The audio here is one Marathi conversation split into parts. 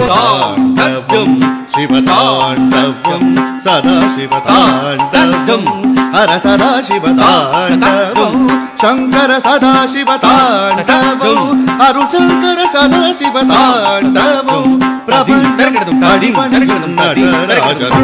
ताण्डवं शिवताण्डवं सदाशिवताण्डवं हर सदाशिवताण्डवं शंकर सदाशिवताण्डवं अरुचंकर सदाशिवताण्डवं प्रबंधं नटराजन्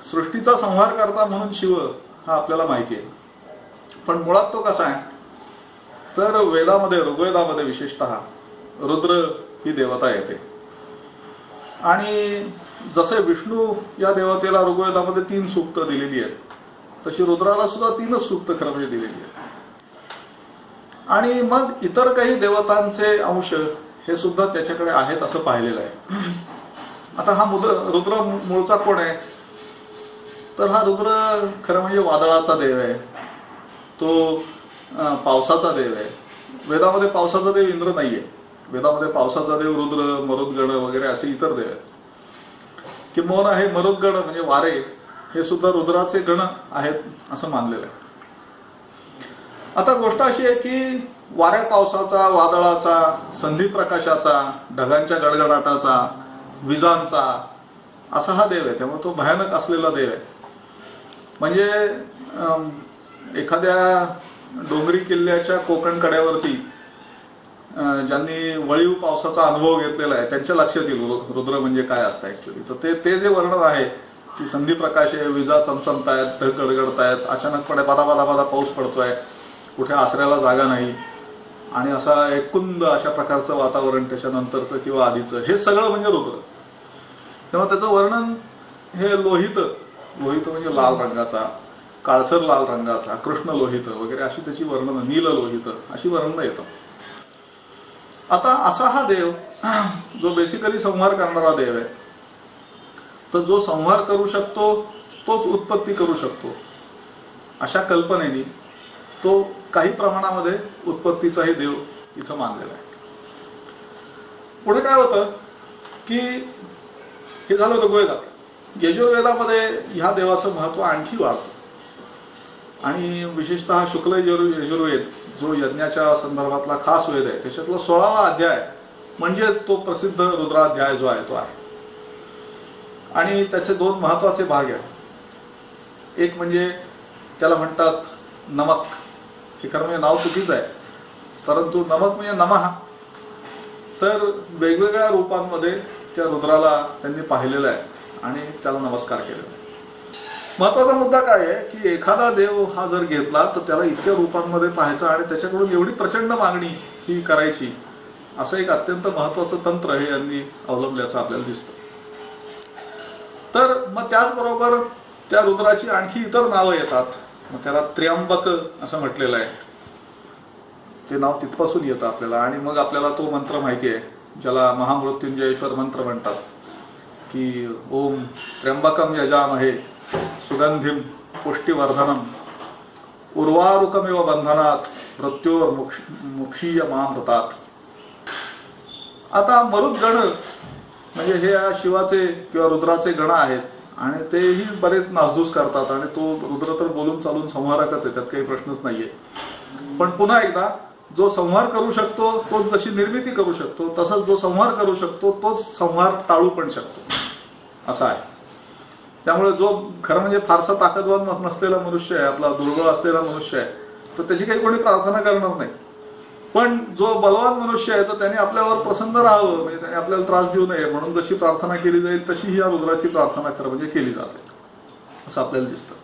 सृष्टीचा संहार करता म्हणून शिव हा आपल्याला माहिती आहे, पण मुळात तो कसा आहे तर वेदामध्ये ऋग्वेदामध्ये विशेषतः रुद्र ही देवता येते. आणि जसे विष्णू या देवतेला ऋग्वेदामध्ये 3 सूक्त दिलेली आहेत, तशी रुद्राला सुद्धा 3च सूक्त खरं म्हणजे दिलेली आहेत. आणि मग इतर काही देवतांचे अंश हे सुद्धा त्याच्याकडे आहेत असं पाहिलेलं आहे. आता हा रुद्र मूळचा कोण आहे तर हा रुद्र खरं म्हणजे वादळाचा देव आहे, तो पावसाचा देव आहे. वेदामध्ये पावसाचा देव इंद्र नाहीये, वेदामध्ये पावसाचा देव रुद्र, मरुद्गण वगैरे असे इतर देव आहेत. किंबहुना हे मरुद्गण म्हणजे वारे हे सुद्धा रुद्राचे गण आहेत असं मानलेलं आहे. आता गोष्ट अशी आहे की वाऱ्या पावसाचा, वादळाचा, संधी प्रकाशाचा, ढगांच्या गडगडाटाचा, विजांचा असा हा देव आहे. त्यामुळे तो भयानक असलेला देव आहे. म्हणजे एखाद्या डोंगरी किल्ल्याच्या कोकण कड्यावरती ज्यांनी वळीव पावसाचा अनुभव घेतलेला आहे त्यांच्या लक्षात येईल रुद्र म्हणजे काय असतं ऍक्च्युली. तर ते जे वर्णन आहे की संधी प्रकाश आहे, विजा चमचमतायत, ढग गडगडतायत, अचानकपणे बादा पाऊस पडतोय, कुठे आसऱ्याला जागा नाही आणि असा एककुंद अशा प्रकारचं वातावरण त्याच्यानंतरचं किंवा आधीचं, हे सगळं म्हणजे रुद्र. तेव्हा त्याचं वर्णन हे लोहित म्हणजे लाल रंगाचा, काळसर लाल रंगाचा, कृष्ण लोहित वगैरे अशी त्याची वर्णन, नील लोहित अशी वर्णन येतं. आता असा हा देव जो बेसिकली संहार करणारा देव आहे, तर जो संहार करू शकतो तोच उत्पत्ती करू शकतो अशा कल्पनेने तो काही प्रमाणामध्ये उत्पत्तीचाही देव इथं मानलेला आहे. पुढे काय होतं की हे झालं ऋग्वेदात. यजुर्वेदामध्ये ह्या देवाचं महत्व आणखी वाढतं आणि विशेषतः शुक्ल यजुर्वेद जो यज्ञाच्या संदर्भातला खास वेद आहे त्याच्यातला 16वा अध्याय म्हणजेच तो प्रसिद्ध रुद्राध्याय जो आहे तो आहे. आणि त्याचे 2 महत्वाचे भाग आहेत. एक म्हणजे त्याला म्हणतात नमक. हे खरं म्हणजे नाव चुकीचं आहे, परंतु नमक म्हणजे नमः. तर वेगवेगळ्या रूपांमध्ये त्या रुद्राला त्यांनी पाहिलेलं आहे आणि त्याला नमस्कार केलेला. महत्वाचा मुद्दा काय आहे की एखादा देव हा जर घेतला तर त्याला इतक्या रूपांमध्ये पाहायचा आणि त्याच्याकडून एवढी प्रचंड मागणी ही करायची, असं एक अत्यंत महत्वाचं तंत्र हे यांनी अवलंबल्याचं आपल्याला दिसतं. तर मग त्याचबरोबर त्या रुद्राची आणखी इतर नावं येतात. मग त्याला त्र्यंबक असं म्हटलेलं आहे, ते नाव तिथपासून येतं आपल्याला. आणि मग आपल्याला तो मंत्र माहिती आहे ज्याला महामृत्युंजयेश्वर मंत्र म्हणतात की ओम त्र्यंबकम यजामहे सुगंधिम पुष्टिवर्धनम उर्वारुकमिव बंधनात मृत्योर मुक्षीय मामृतात. आता मरुद्गण म्हणजे हे शिवाचे किंवा रुद्राचे गण आहेत आणि तेही बरेच नासधूस करतात आणि तो रुद्र तर बोलून चालून संहारकच आहे, त्यात काही प्रश्नच नाहीये. पण पुन्हा एकदा जो संहार करू शकतो तोच जशी निर्मिती करू शकतो, तसंच जो संहार करू शकतो तोच संहार टाळू पण शकतो असा आहे. त्यामुळे जो खरं म्हणजे फारसा ताकदवान नसलेला मनुष्य आहे, आपला दुर्बळ असलेला मनुष्य आहे, तर त्याची काही कोणी प्रार्थना करणार नाही. पण जो बलवान मनुष्य आहे तर त्याने आपल्यावर प्रसन्न राहावं, म्हणजे त्याने आपल्याला त्रास देऊ नये म्हणून जशी प्रार्थना केली जाईल तशी ही या रुद्राची प्रार्थना खरं म्हणजे केली जाते असं आपल्याला दिसतं.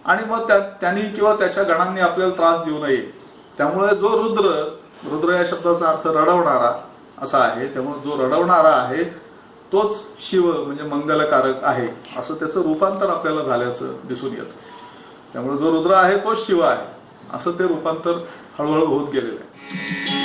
आणि मग त्यांनी किंवा त्याच्या गणांनी आपल्याला त्रास देऊ नये, त्यामुळे जो रुद्र या शब्दाचा अर्थ रडवणारा असा आहे. त्यामुळे जो रडवणारा आहे तोच शिव म्हणजे मंगलकारक आहे असं त्याचं रूपांतर आपल्याला झाल्याचं दिसून येतं. त्यामुळे जो रुद्र आहे तोच शिव आहे असं ते रूपांतर हळूहळू होत गेलेलं आहे.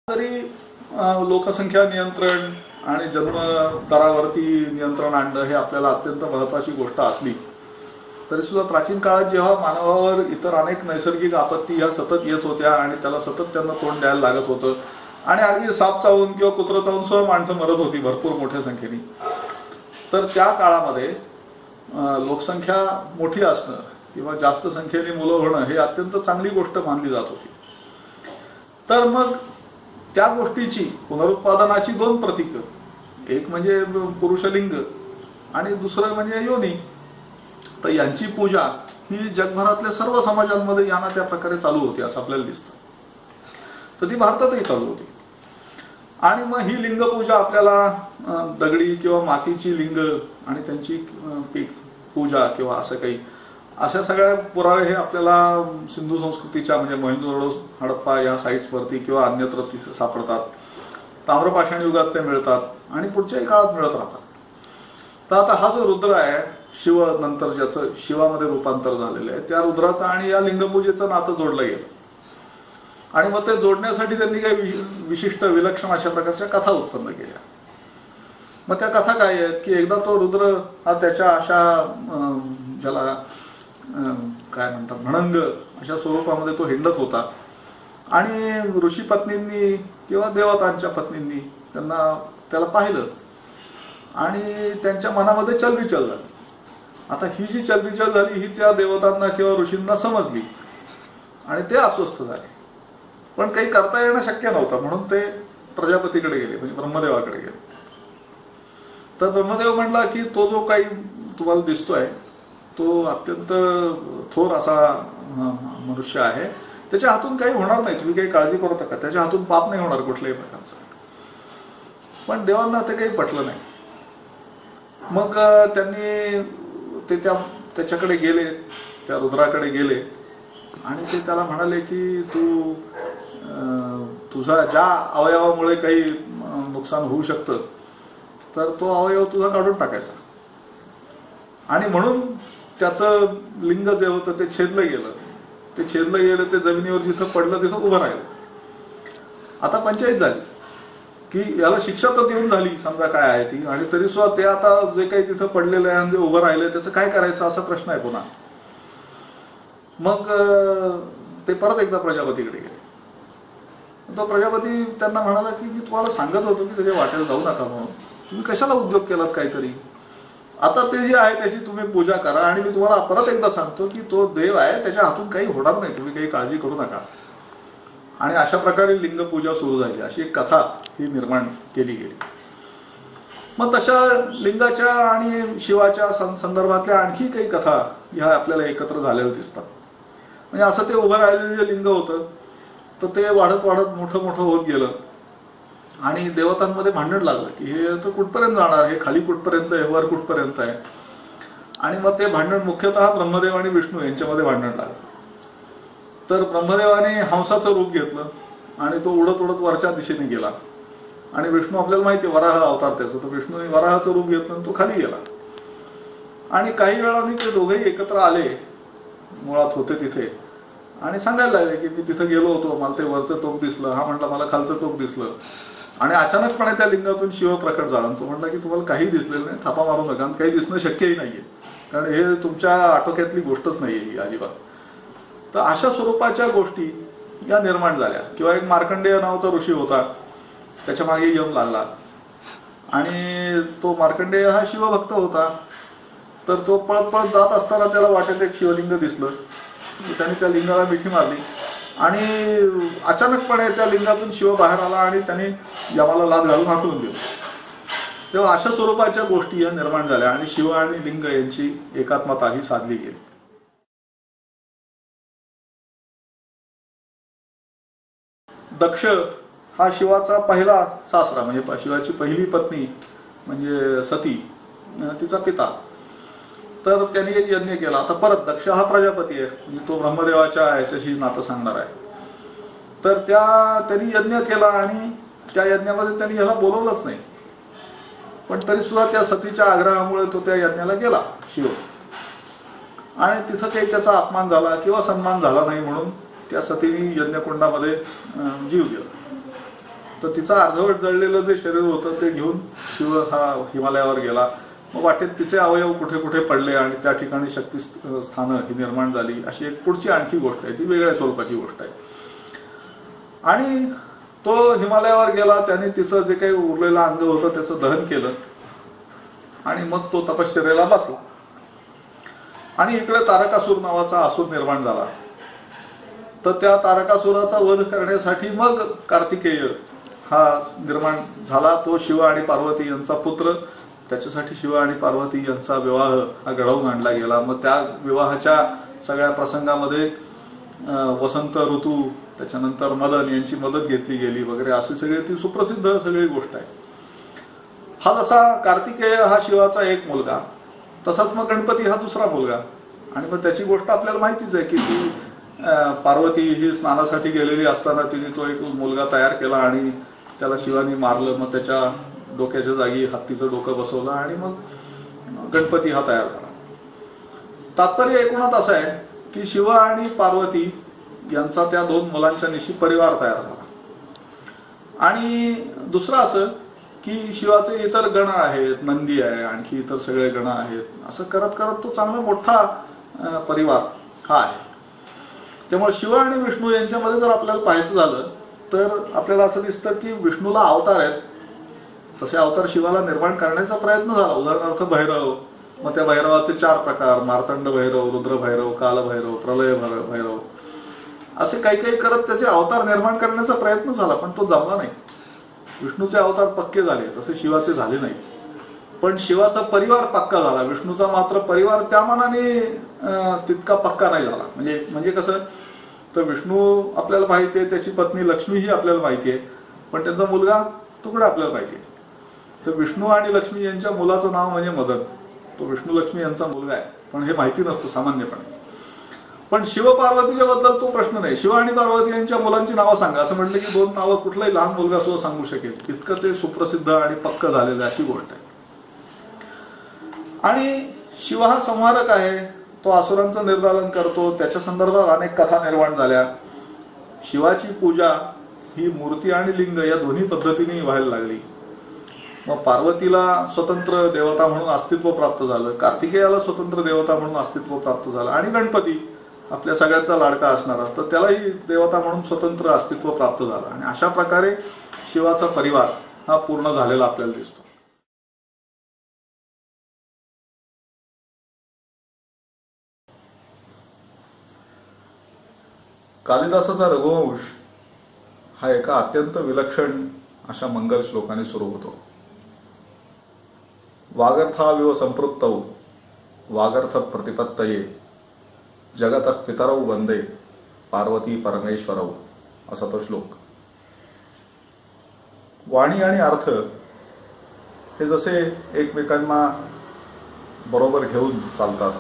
तरी लोकसंख्या नियंत्रण आणि जन्म दरावरती नियंत्रण आणणं हे आपल्याला अत्यंत महत्वाची गोष्ट असली तरी सुद्धा प्राचीन काळात जेव्हा मानवावर इतर अनेक नैसर्गिक आपत्ती ह्या सतत येत होत्या आणि त्याला सतत त्यांना तोंड द्यायला लागत होतं आणि अगदी साप चावून किंवा कुत्रं चावून सह माणसं मरत होती भरपूर मोठ्या संख्येने, तर त्या काळामध्ये लोकसंख्या मोठी असणं किंवा जास्त संख्येने मुलं होणं हे अत्यंत चांगली गोष्ट मानली जात होती. तर मग त्या गोष्टीची पुनरुत्पादनाची दोन प्रतीक, एक म्हणजे पुरुषलिंग आणि दुसरं म्हणजे योनी, तर यांची पूजा ही जगभरातल्या सर्व समाजांमध्ये यांना त्या प्रकारे चालू होती असं आपल्याला दिसतं. तर ती भारतातही चालू होती. आणि मग ही लिंग पूजा आपल्याला दगडी किंवा मातीची लिंग आणि त्यांची पूजा किंवा असं काही अशा सगळ्या पुरावे हे आपल्याला सिंधू संस्कृतीच्या म्हणजे महेंजोदडो, हडप्पा या साईट्सवरती किंवा अन्यत्र सापडतात. ताम्रपाषाण युगात ते मिळतात आणि पुढच्याही काळात मिळत राहतात. तर आता हा जो रुद्र आहे शिव नंतर ज्याचं शिवामध्ये रूपांतर झालेलं आहे त्या रुद्राचं आणि या लिंगपूजेचं नातं जोडलं गेलं. आणि मग ते जोडण्यासाठी त्यांनी काही विशिष्ट विलक्षण अशा प्रकारच्या कथा उत्पन्न केल्या. मग त्या कथा काय आहेत की एकदा तो रुद्र हा त्याच्या अशा ज्याला काय म्हणतात म्हणंग अशा स्वरूपामध्ये तो हिंडत होता आणि ऋषी पत्नींनी किंवा देवतांच्या पत्नींनी त्याला पाहिलं आणि त्यांच्या मनामध्ये चलबिचल झाली. आता ही जी चलबिचल झाली ही त्या देवतांना किंवा ऋषींना समजली आणि ते अस्वस्थ झाले. पण काही करता येणं शक्य नव्हतं म्हणून ते प्रजापतीकडे गेले म्हणजे ब्रह्मदेवाकडे गेले. तर ब्रह्मदेव म्हणला की तो जो काही तुम्हाला दिसतोय तो अत्यंत थोर असा मनुष्य आहे, त्याच्या हातून काही होणार नाही, तुम्ही काही काळजी करू नका, त्याच्या हातून पाप नाही होणार कुठल्याही प्रकारचं. पण देवांना ते काही पटलं नाही. मग त्यांनी ते त्याच्याकडे गेले, त्या रुद्राकडे गेले आणि ते त्याला म्हणाले की तू तुझा ज्या अवयवामुळे काही नुकसान होऊ शकतं तर तो अवयव तुझा काढून टाकायचा. आणि म्हणून त्याचं लिंग जे होतं ते छेदलं गेलं. ते जमिनीवर जिथं पडलं तिथं उभं राहिलं. आता पंचायत झाली की याला शिक्षा तर देऊन झाली समजा काय आहे ती, आणि तरी सुद्धा ते आता जे काही तिथं पडलेलं आहे आणि जे उभं राहिलंय त्याचं काय करायचं असा प्रश्न आहे पुन्हा. मग ते परत एकदा प्रजापतीकडे गेले. तो प्रजापती त्यांना म्हणाला की मी तुम्हाला सांगत होतो की त्याच्या वाटेला जाऊ नका म्हणून, तुम्ही कशाला उद्योग केलात काहीतरी. आता ते जे आहे त्याची तुम्ही पूजा करा आणि मी तुम्हाला परत एकदा सांगतो की तो देव आहे, त्याच्या हातून काही होणार नाही, तुम्ही काही काळजी करू नका. आणि अशा प्रकारे लिंग पूजा सुरू झाली. अशी एक कथा ही निर्माण केली गेली. मग तशा लिंगाच्या आणि शिवाच्या संदर्भातल्या आणखी काही कथा ह्या आपल्याला एकत्र झालेल्या दिसतात. म्हणजे असं ते उभं राहिलेलं जे लिंग होतं तर ते वाढत वाढत मोठं मोठं होत गेलं आणि देवतांमध्ये भांडण लागलं की हे तर कुठपर्यंत जाणार, हे खाली कुठपर्यंत आहे, वर कुठपर्यंत आहे. आणि मग ते भांडण मुख्यतः ब्रह्मदेव आणि विष्णू यांच्यामध्ये भांडण लागलं. तर ब्रह्मदेवाने हंसाचं रूप घेतलं आणि तो उडत उडत वरच्या दिशेने गेला. आणि विष्णू आपल्याला माहिती आहे वराह अवतार त्याचा, तर विष्णूने वराहाचं रूप घेतलं आणि तो खाली गेला. आणि काही वेळाने ते दोघेही एकत्र आले, मुळात होते तिथे, आणि सांगायला लागले की मी तिथे गेलो होतो, मला ते वरचं टोक दिसलं, हा म्हटला मला खालचं टोक दिसलं. आणि अचानकपणे त्या लिंगातून शिव प्रकट झाला. तो म्हटला की तुम्हाला काही दिसलेलं नाही, थापा मारू नका, काही दिसणं शक्यही नाहीये, कारण हे तुमच्या आटोक्यातली गोष्टच नाहीये ही अजिबात. तर अशा स्वरूपाच्या गोष्टी या निर्माण झाल्या. किंवा एक मार्कंडेय नावाचा ऋषी होता, त्याच्या मागे यम लागला, आणि तो मार्कंडेय हा शिवभक्त होता. तर तो पळत पळत जात असताना त्याला वाटेत एक शिवलिंग दिसलं. त्याने त्या लिंगाला मिठी मारली आणि अचानकपणे त्या लिंगातून शिव बाहेर आला आणि त्याने यमाला लाद घालून हाकलून दिलं. तेव्हा अशा स्वरूपाच्या गोष्टी या निर्माण झाल्या आणि शिव आणि लिंग यांची एकात्मता ही साधली गेली. दक्ष हा शिवाचा पहिला सासरा, म्हणजे शिवाची पहिली पत्नी म्हणजे सती, तिचा पिता. तर त्यांनी एक यज्ञ केला. आता परत दक्ष हा प्रजापती आहे, म्हणजे तो ब्रह्मदेवाच्या याच्याशी नातं सांगणार आहे. तर त्यांनी यज्ञ केला आणि त्या यज्ञामध्ये त्यांनी ह्याला बोलवलंच नाही, पण तरी सुद्धा त्या सतीच्या आग्रहामुळे तो त्या यज्ञाला गेला शिव. आणि तिथं काही त्याचा अपमान झाला किंवा सन्मान झाला नाही म्हणून त्या सतीने यज्ञकुंडामध्ये जीव दिला. तर तिचं अर्धवट जळलेलं जे शरीर होतं ते घेऊन शिव हा हिमालयावर गेला. मग वाटेत तिचे अवयव कुठे कुठे पडले आणि त्या ठिकाणी शक्ती स्थानं ही निर्माण झाली. अशी एक पुढची आणखी गोष्ट आहे, ती वेगळ्या स्वरूपाची गोष्ट आहे. आणि तो हिमालयावर गेला, त्याने तिचं जे काही उरलेलं अंग होतं त्याचं दहन केलं आणि मग तो तपश्चर्येला बसला. आणि इकडे तारकासूर नावाचा असुर निर्माण झाला. तर त्या तारकासुराचा वध करण्यासाठी मग कार्तिकेय हा निर्माण झाला. तो शिव आणि पार्वती यांचा पुत्र. त्याच्यासाठी शिव आणि पार्वती यांचा विवाह हा घडवून आणला गेला. मग त्या विवाहाच्या सगळ्या प्रसंगामध्ये वसंत ऋतू, त्याच्यानंतर मदन यांची मदत घेतली गेली वगैरे, अशी सगळी ती सुप्रसिद्ध सगळी गोष्ट आहे. हा जसा कार्तिकेय हा शिवाचा एक मुलगा, तसाच मग गणपती हा दुसरा मुलगा. आणि मग त्याची गोष्ट आपल्याला माहितीच आहे की ती पार्वती ही स्नानासाठी गेलेली असताना तिने तो एक मुलगा तयार केला आणि त्याला शिवानी मारलं. मग त्याच्या डोक्याच्या जागी हत्तीचं डोकं बसवलं आणि मग गणपती हा तयार झाला. तात्पर्य एकूणात असं आहे की शिव आणि पार्वती यांचा त्या दोन मुलांच्या निशी परिवार तयार झाला. आणि दुसरं असं की शिवाचे इतर गण आहेत, नंदी आहे, आणखी इतर सगळे गण आहेत. असं करत करत तो चांगला मोठा परिवार हा आहे. त्यामुळे शिव आणि विष्णू यांच्यामध्ये जर आपल्याला पाहायचं झालं तर आपल्याला असं दिसतं की विष्णूला अवतार आहेत, तसे अवतार शिवाला निर्माण करण्याचा प्रयत्न झाला. उदाहरणार्थ भैरव, मग त्या भैरवाचे 4 प्रकार, मार्तंड भैरव, रुद्र भैरव, काल भैरव, प्रलय भैरव, असे काही काही करत त्याचे अवतार निर्माण करण्याचा प्रयत्न झाला, पण तो जमला नाही. विष्णूचे अवतार पक्के झाले, तसे शिवाचे झाले नाही. पण शिवाचा परिवार पक्का झाला, विष्णूचा मात्र परिवार त्या मानाने तितका पक्का नाही झाला. म्हणजे कसं, तर विष्णू आपल्याला माहिती आहे, त्याची पत्नी लक्ष्मी ही आपल्याला माहिती आहे, पण त्यांचा मुलगा तुकडा आपल्याला माहिती आहे. तर विष्णू आणि लक्ष्मी यांच्या मुलाचं नाव म्हणजे मदन. तो विष्णू लक्ष्मी यांचा मुलगा आहे, पण हे माहिती नसतं सामान्यपणे. पण शिव पार्वतीच्या बद्दल तो प्रश्न नाही. शिव आणि पार्वती यांच्या मुलांची नावं सांगा असं म्हटलं की 2 नावं कुठलाही लहान मुलगा सुद्धा सांगू शकेल, इतकं ते सुप्रसिद्ध आणि पक्क झालेलं अशी गोष्ट आहे. आणि शिव हा संहारक आहे, तो असुरांचं निर्दालन करतो. त्याच्या संदर्भात अनेक कथा निर्माण झाल्या. शिवाची पूजा ही मूर्ती आणि लिंग या दोन्ही पद्धतीने व्हायला लागली. मग पार्वतीला स्वतंत्र देवता म्हणून अस्तित्व प्राप्त झालं, कार्तिकेयाला स्वतंत्र देवता म्हणून अस्तित्व प्राप्त झालं, आणि गणपती आपल्या सगळ्यांचा लाडका असणारा, तर त्यालाही देवता म्हणून स्वतंत्र अस्तित्व प्राप्त झालं. आणि अशा प्रकारे शिवाचा परिवार हा पूर्ण झालेला आपल्याला दिसतो. कालिदासाचा रघुवंश हा एका अत्यंत विलक्षण अशा मंगल श्लोकाने सुरू होतो. वागर्थाविव संपृक्तौ वागर्थ प्रतिपत्तये जगतः पितरौ वंदे पार्वती परमेश्वरौ, असा तो श्लोक. वाणी आणि अर्थ हे जसे एकमेकांना बरोबर घेऊन चालतात,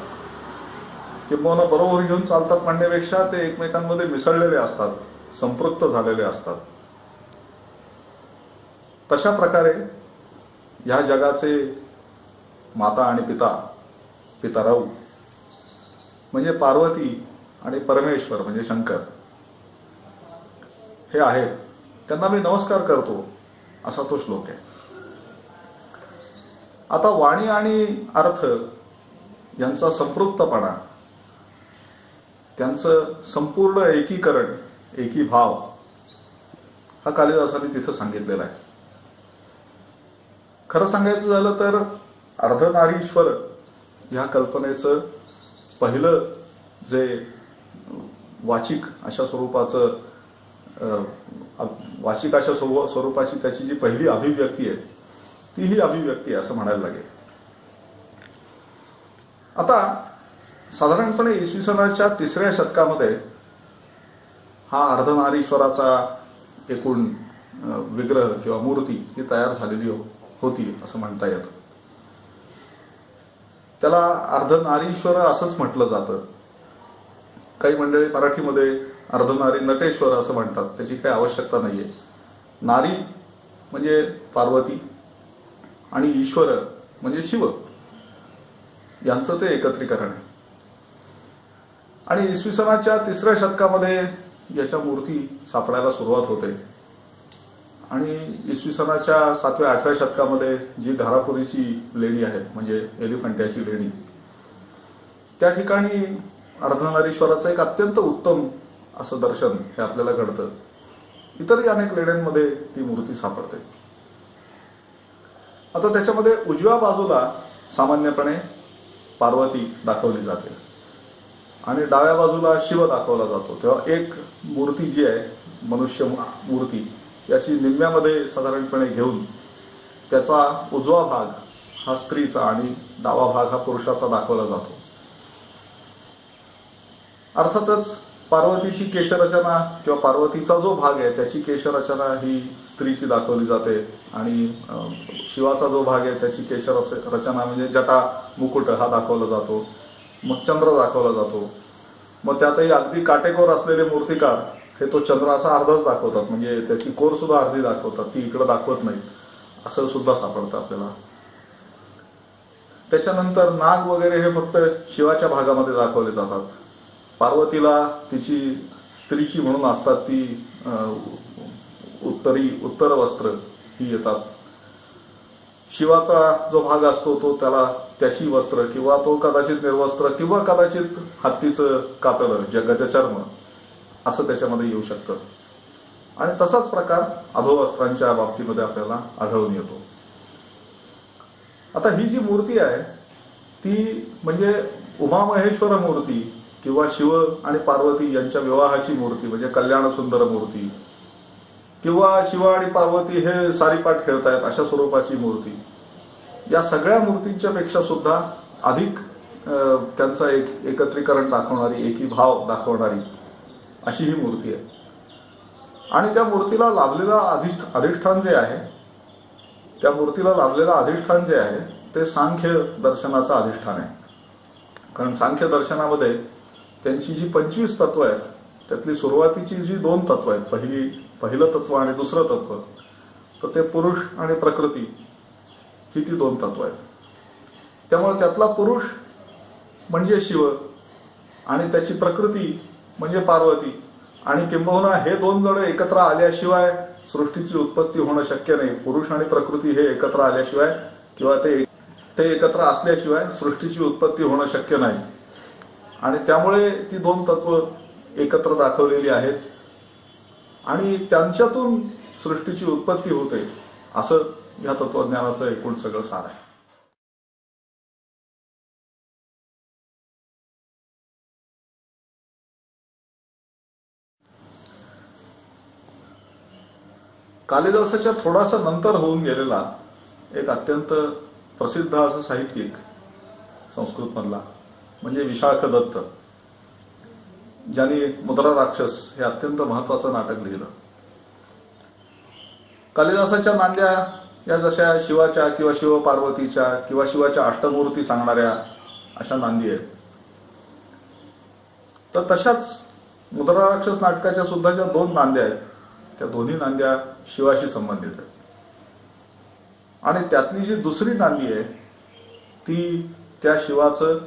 किंवा बरोबर घेऊन चालतात म्हणण्यापेक्षा ते एकमेकांमध्ये मिसळलेले असतात, संपृक्त झालेले असतात. तशा प्रकारे ह्या जगाचे माता आणि पिताराऊ म्हणजे पार्वती आणि परमेश्वर म्हणजे शंकर हे आहेत, त्यांना मी नमस्कार करतो, असा तो श्लोक आहे. आता वाणी आणि अर्थ यांचा संपृक्तपणा, त्यांचं संपूर्ण एकीकरण, एकीभाव हा कालिदासाने तिथं सांगितलेला आहे. खरं सांगायचं झालं तर अर्धनारीश्वर ह्या कल्पनेचं पहिलं जे वाचिक अशा स्वरूपाचं स्वरूपाची त्याची जी पहिली अभिव्यक्ती आहे ती ही अभिव्यक्ती आहे असं म्हणायला लागेल. आता साधारणपणे इसवी सनाच्या 3ऱ्या शतकामध्ये हा अर्धनारीश्वराचा एकूण विग्रह किंवा मूर्ती ही तयार झालेली होती असं म्हणता येतं. त्याला अर्धनारीश्वर असंच म्हटलं जातं. काही मंडळी मराठीमध्ये अर्धनारी नटेश्वर असं म्हणतात, त्याची काही आवश्यकता नाहीये. नारी म्हणजे पार्वती आणि ईश्वर म्हणजे शिव यांचं ते एकत्रीकरण आहे. आणि इसवी सनाच्या 3ऱ्या शतकामध्ये याच्या मूर्ती सापडायला सुरुवात होते. आणि इसवी सनाच्या 7व्या 8व्या शतकामध्ये जी घारापुरीची लेणी आहे म्हणजे एलिफंट्याची लेणी, त्या ठिकाणी अर्धनारीश्वराचं एक अत्यंत उत्तम असं दर्शन हे आपल्याला घडतं. इतरही अनेक लेण्यांमध्ये ती मूर्ती सापडते. आता त्याच्यामध्ये उजव्या बाजूला सामान्यपणे पार्वती दाखवली जाते आणि डाव्या बाजूला शिव दाखवला जातो. तेव्हा एक मूर्ती जी आहे मनुष्य मूर्ती याची निम्म्यामध्ये साधारणपणे घेऊन त्याचा उजवा भाग हा स्त्रीचा आणि डावा भाग हा पुरुषाचा दाखवला जातो. अर्थातच पार्वतीची केशरचना किंवा पार्वतीचा जो भाग आहे त्याची केशरचना ही स्त्रीची दाखवली जाते आणि शिवाचा जो भाग आहे त्याची केशरचना म्हणजे जटा मुकुट हा दाखवला जातो. मग चंद्र दाखवला जातो. मग त्यातही अगदी काटेकोर असलेले मूर्तिकार हे तो चंद्र असा अर्धाच दाखवतात, म्हणजे त्याची कोर सुद्धा अर्धी दाखवतात, ती इकडे दाखवत नाही असं सुद्धा सापडतं आपल्याला. त्याच्यानंतर नाग वगैरे हे फक्त शिवाच्या भागामध्ये दाखवले जातात. पार्वतीला तिची स्त्रीची म्हणून असतात ती उत्तर वस्त्र ही येतात. शिवाचा जो भाग असतो तो त्याला त्याची वस्त्र किंवा तो कदाचित निर्वस्त्र किंवा कदाचित हत्तीचं कातडं गजचर्म असं त्याच्यामध्ये येऊ शकतं. आणि तसाच प्रकार अधोवस्त्रांच्या बाबतीमध्ये आपल्याला आढळून येतो. आता ही जी मूर्ती आहे ती म्हणजे उमामहेश्वर मूर्ती किंवा शिव आणि पार्वती यांच्या विवाहाची मूर्ती म्हणजे कल्याण सुंदर मूर्ती किंवा शिव आणि पार्वती हे सारीपाट खेळतायत अशा स्वरूपाची मूर्ती, या सगळ्या मूर्तींच्या पेक्षा सुद्धा अधिक त्यांचा एक एकत्रीकरण दाखवणारी, एकीभाव दाखवणारी अशी ही मूर्ती आहे. आणि त्या मूर्तीला लाभलेला अधिष्ठान जे आहे, त्या मूर्तीला लाभलेला अधिष्ठान जे आहे ते सांख्य दर्शनाचं अधिष्ठान आहे. कारण सांख्य दर्शनामध्ये त्यांची जी 25 तत्व आहेत त्यातली सुरुवातीची जी 2 तत्व आहेत, पहिलं तत्व आणि दुसरं तत्व, तर ते पुरुष आणि प्रकृती ही ती 2 तत्व आहेत. त्यामुळे त्यातला पुरुष म्हणजे शिव आणि त्याची प्रकृती म्हणजे पार्वती, आणि किंबहुना हे 2 जण एकत्र आल्याशिवाय सृष्टीची उत्पत्ती होणं शक्य नाही. पुरुष आणि प्रकृती हे एकत्र आल्याशिवाय किंवा ते एकत्र असल्याशिवाय सृष्टीची उत्पत्ती होणं शक्य नाही. आणि त्यामुळे ती 2 तत्व एकत्र दाखवलेली आहेत आणि त्यांच्यातून सृष्टीची उत्पत्ती होते, असं या तत्वज्ञानाचं एकूण सगळं सार आहे. कालिदासाच्या थोडासा नंतर होऊन गेलेला एक अत्यंत प्रसिद्ध असं साहित्यिक संस्कृत मधला म्हणजे विशाख दत्त, ज्यांनी मुद्रा राक्षस हे अत्यंत महत्वाचं नाटक लिहिलं. कालिदासाच्या नांद्या या जशा शिवाच्या किंवा शिवपार्वतीच्या किंवा शिवाच्या अष्टमूर्ती सांगणाऱ्या अशा नांदी आहेत, तर तशाच मुद्रा राक्षस नाटकाच्या सुद्धा ज्या 2 नांद्या आहेत त्या दोन्ही नांद्या शिवाशी संबंधित आहेत. आणि त्यातली जी दुसरी नांदी आहे ती त्या शिवाचं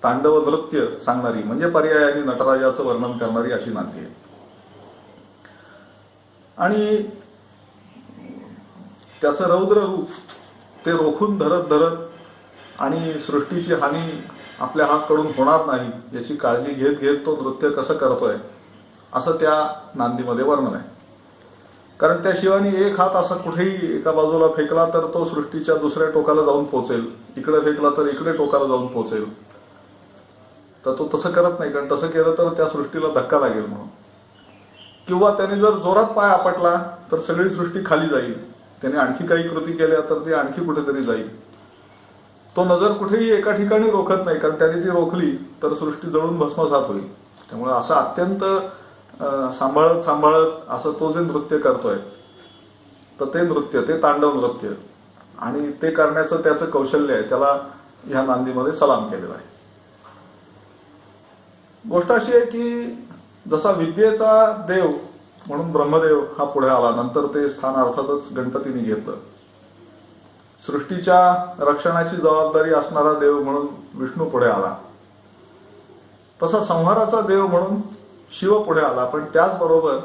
तांडव नृत्य सांगणारी, म्हणजे पर्यायाने नटराजाचं वर्णन करणारी अशी नांदी आहे. आणि त्याचं रौद्र रूप ते रोखून धरत धरत आणि सृष्टीची हानी आपल्या हातकडून होणार नाही याची काळजी घेत घेत तो नृत्य कसं करतोय असं त्या नांदीमध्ये वर्णन आहे. कारण त्या शिवानी एक हात असा कुठेही एका बाजूला फेकला तर तो सृष्टीच्या दुसऱ्या टोकाला जाऊन पोहोचेल, इकडे फेकला तर इकडे टोकाला जाऊन पोहोचेल. तर तो तसं करत नाही, कारण तसं केलं तर त्या सृष्टीला धक्का लागेल म्हणून. किंवा त्याने जर जोरात पाय आपटला तर सगळी सृष्टी खाली जाईल, त्याने आणखी काही कृती केल्या तर ती आणखी कुठेतरी जाईल. तो नजर कुठेही एका ठिकाणी रोखत नाही, कारण त्याने ती रोखली तर सृष्टी जळून भस्मसात होईल. त्यामुळे असं अत्यंत सांभाळत सांभाळत असं तो जे नृत्य करतोय तर ते नृत्य, ते तांडव नृत्य आणि ते करण्याचं त्याचं कौशल्य आहे, त्याला ह्या नांदीमध्ये सलाम केलेला आहे. गोष्ट अशी आहे की जसा विद्येचा देव म्हणून ब्रह्मदेव हा पुढे आला, नंतर ते स्थान अर्थातच गणपतीने घेतलं. सृष्टीच्या रक्षणाची जबाबदारी असणारा देव म्हणून विष्णू पुढे आला. तसा संहाराचा देव म्हणून शिव पुढे आला. पण त्याचबरोबर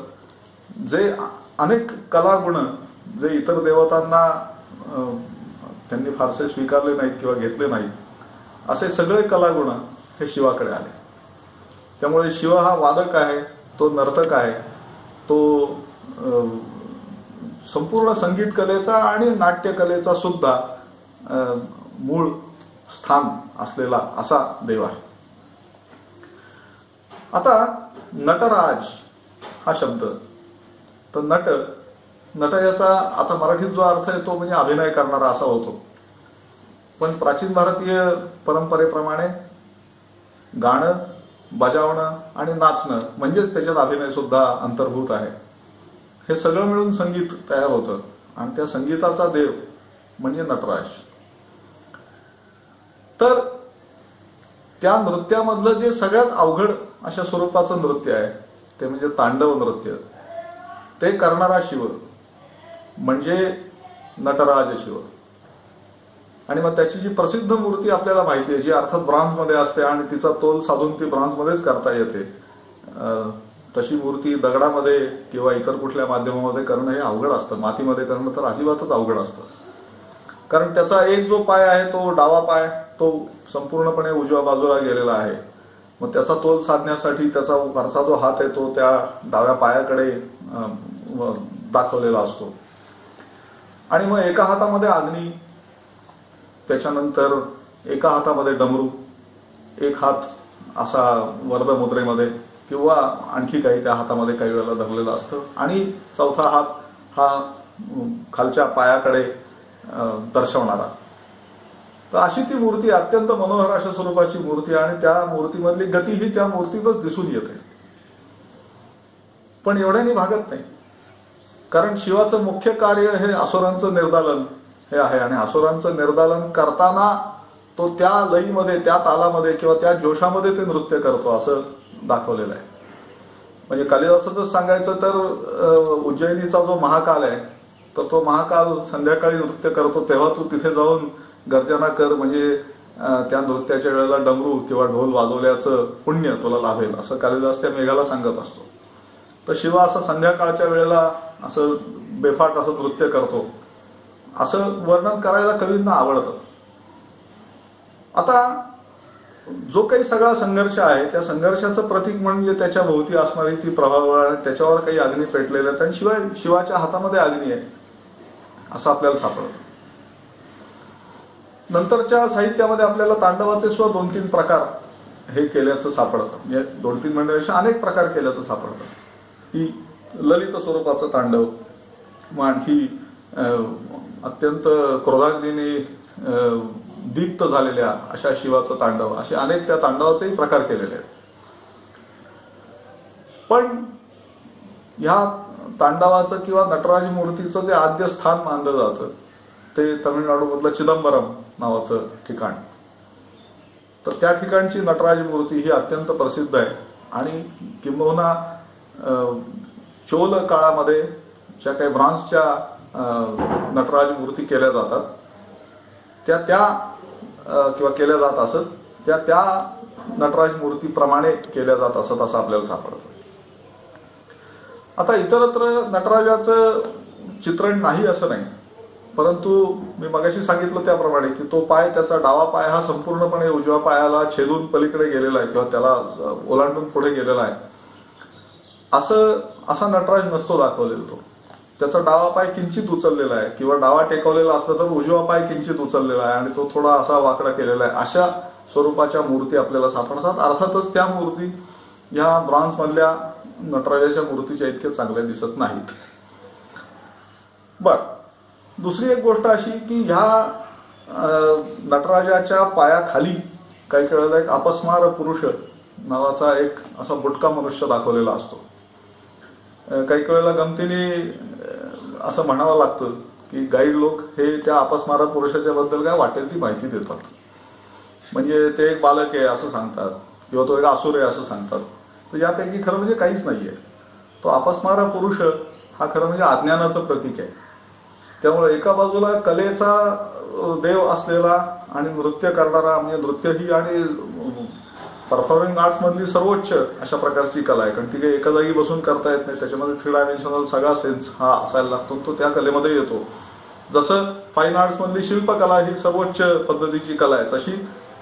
जे अनेक कलागुण जे इतर देवतांना त्यांनी फारसे स्वीकारले नाहीत किंवा घेतले नाहीत, असे सगळे कलागुण हे शिवाकडे आले. त्यामुळे शिव हा वादक आहे, तो नर्तक आहे, तो संपूर्ण संगीत कलेचा आणि नाट्यकलेचा सुद्धा मूळ स्थान असलेला असा देव आहे. आता नटराज हा शब्द, तर नट याचा आता मराठीत जो अर्थ आहे तो म्हणजे अभिनय करणारा असा होतो. पण प्राचीन भारतीय परंपरेप्रमाणे गाणं, बजावणं आणि नाचणं म्हणजेच त्याच्यात अभिनय सुद्धा अंतर्भूत आहे. हे सगळं मिळून संगीत तयार होतं आणि त्या संगीताचा देव म्हणजे नटराज. तर त्या नृत्यामधलं जे सगळ्यात अवघड अशा स्वरूपाचं नृत्य आहे ते म्हणजे तांडव नृत्य, ते करणारा शिव म्हणजे नटराज शिव. आणि मग त्याची जी प्रसिद्ध मूर्ती आपल्याला माहिती आहे, जी अर्थात ब्रॉन्झमध्ये असते आणि तिचा तोल साधून ती ब्रॉन्झमध्येच करता येते, तशी मूर्ती दगडामध्ये किंवा इतर कुठल्या माध्यमामध्ये करणं हे अवघड असतं. मातीमध्ये करणं तर अजिबातच अवघड असतं. कारण त्याचा एक जो पाय आहे तो डावा पाय तो संपूर्णपणे उजव्या बाजूला गेलेला आहे. मग त्याचा तोल साधण्यासाठी त्याचा वरचा जो हात आहे तो त्या डाव्या पायाकडे दाखवलेला असतो. आणि मग एका हातामध्ये अग्नी, त्याच्यानंतर एका हातामध्ये डमरू, एक हात असा वर्ध मुद्रेमध्ये किंवा आणखी काही त्या हातामध्ये काही वेळेला धरलेलं असतं आणि चौथा हात हा खालच्या पायाकडे दर्शवणारा. तर अशी ती मूर्ती अत्यंत मनोहर अशा स्वरूपाची मूर्ती आणि त्या मूर्तीमधली गती ही त्या मूर्तीतच दिसून येते. पण एवढ्याने भागत नाही, कारण शिवाचं मुख्य कार्य हे असुरांचं निर्दालन हे आहे आणि असुरांचं निर्दालन करताना तो त्या लयीमध्ये, त्या तालामध्ये किंवा त्या जोशामध्ये ते नृत्य करतो असं दाखवलेलं आहे. म्हणजे कालिदासाचं सांगायचं तर उज्जैनीचा जो महाकाल आहे तर तो महाकाल संध्याकाळी नृत्य करतो तेव्हा तू तिथे जाऊन गर्जना कर, म्हणजे त्या नृत्याच्या वेळेला डमरू किंवा ढोल वाजवल्याचं पुण्य तुला लाभेल असं कालिदास त्या मेघाला सांगत असतो. तर शिवा असं संध्याकाळच्या वेळेला असं बेफाट असं नृत्य करतो असं वर्णन करायला कवींना आवडतं. आता जो काही सगळा संघर्ष आहे त्या संघर्षाचं प्रतीक म्हणजे त्याच्या भोवती असणारी ती प्रभावळ, त्याच्यावर काही अग्नी पेटलेल्या आहेत आणि शिवाय शिवाच्या हातामध्ये अग्नी आहे असं आपल्याला सापडतं. नंतरच्या साहित्यामध्ये आपल्याला तांडवाचे सुद्धा 2-3 प्रकार हे केल्याचं सापडतं. म्हणजे 2-3 म्हणजे अनेक प्रकार केल्याचं सापडतं. ही ललित स्वरूपाचं तांडव, मग आणखी अत्यंत क्रोधाग्नीने दीप्त झालेल्या अशा शिवाचं तांडव, असे अनेक त्या तांडवाचेही प्रकार केलेले आहेत. पण ह्या तांडवाचं किंवा नटराज मूर्तीचं जे आद्य स्थान मानलं जातं ते तमिळनाडूमधलं चिदंबरम नावाचं ठिकाण. तर त्या ठिकाणची नटराज मूर्ती ही अत्यंत प्रसिद्ध आहे आणि किंबहुना चोल काळामध्ये ज्या काही ब्रॉन्झच्या नटराज मूर्ती केल्या जातात त्या किंवा केल्या जात असत त्या नटराज मूर्तीप्रमाणे केल्या जात असत असं आपल्याला सापडतं. आता इतरत्र नटराजाचं चित्रण नाही असं नाही, परंतु मी मगाशी सांगितलं त्याप्रमाणे की तो पाय, त्याचा डावा पाय हा संपूर्णपणे उजव्या पायाला छेदून पलीकडे गेलेला आहे किंवा त्याला ओलांडून पुढे गेलेला आहे असा नटराज नसतो दाखवलेला. तो त्याचा डावा पाय किंचित उचललेला आहे किंवा डावा टेकवलेला असला तर उजवा पाय किंचित उचललेला आहे आणि तो थोडा असा वाकडा केलेला आहे. अशा स्वरूपाच्या मूर्ती आपल्याला सापडतात. अर्थातच त्या मूर्ती या ब्रॉन्झ मधल्या नटराजाच्या मूर्तीच्या इतक्या चांगल्या दिसत नाहीत. बर, दुसरी एक गोष्ट अशी की ह्या नटराजाच्या पायाखाली काही वेळेला एक अपस्मार पुरुष नावाचा एक असा बुटका मनुष्य दाखवलेला असतो. काही वेळेला गमतीने असं म्हणावं लागतं की गाईड लोक हे त्या अपस्मार पुरुषाच्या बद्दल काय वाटेल ती माहिती देतात. म्हणजे ते एक बालक आहे असं सांगतात किंवा तो एक असुर आहे असं सांगतात. तर यापैकी खरं म्हणजे काहीच नाहीये. तो अपस्मार पुरुष हा खरं म्हणजे अज्ञानाचं प्रतीक आहे. त्यामुळे एका बाजूला कलेचा देव असलेला आणि नृत्य करणारा, म्हणजे नृत्य ही आणि परफॉर्मिंग आर्ट्स मधली सर्वोच्च अशा प्रकारची कला आहे. कारण ती काही एका जागी बसून करता येत नाही. त्याच्यामध्ये 3 डायमेन्शनल सगळा सेन्स हा असायला लागतो, तो त्या कलेमध्ये येतो. जसं फाईन आर्ट्स मधली शिल्पकला ही सर्वोच्च पद्धतीची कला आहे, तशी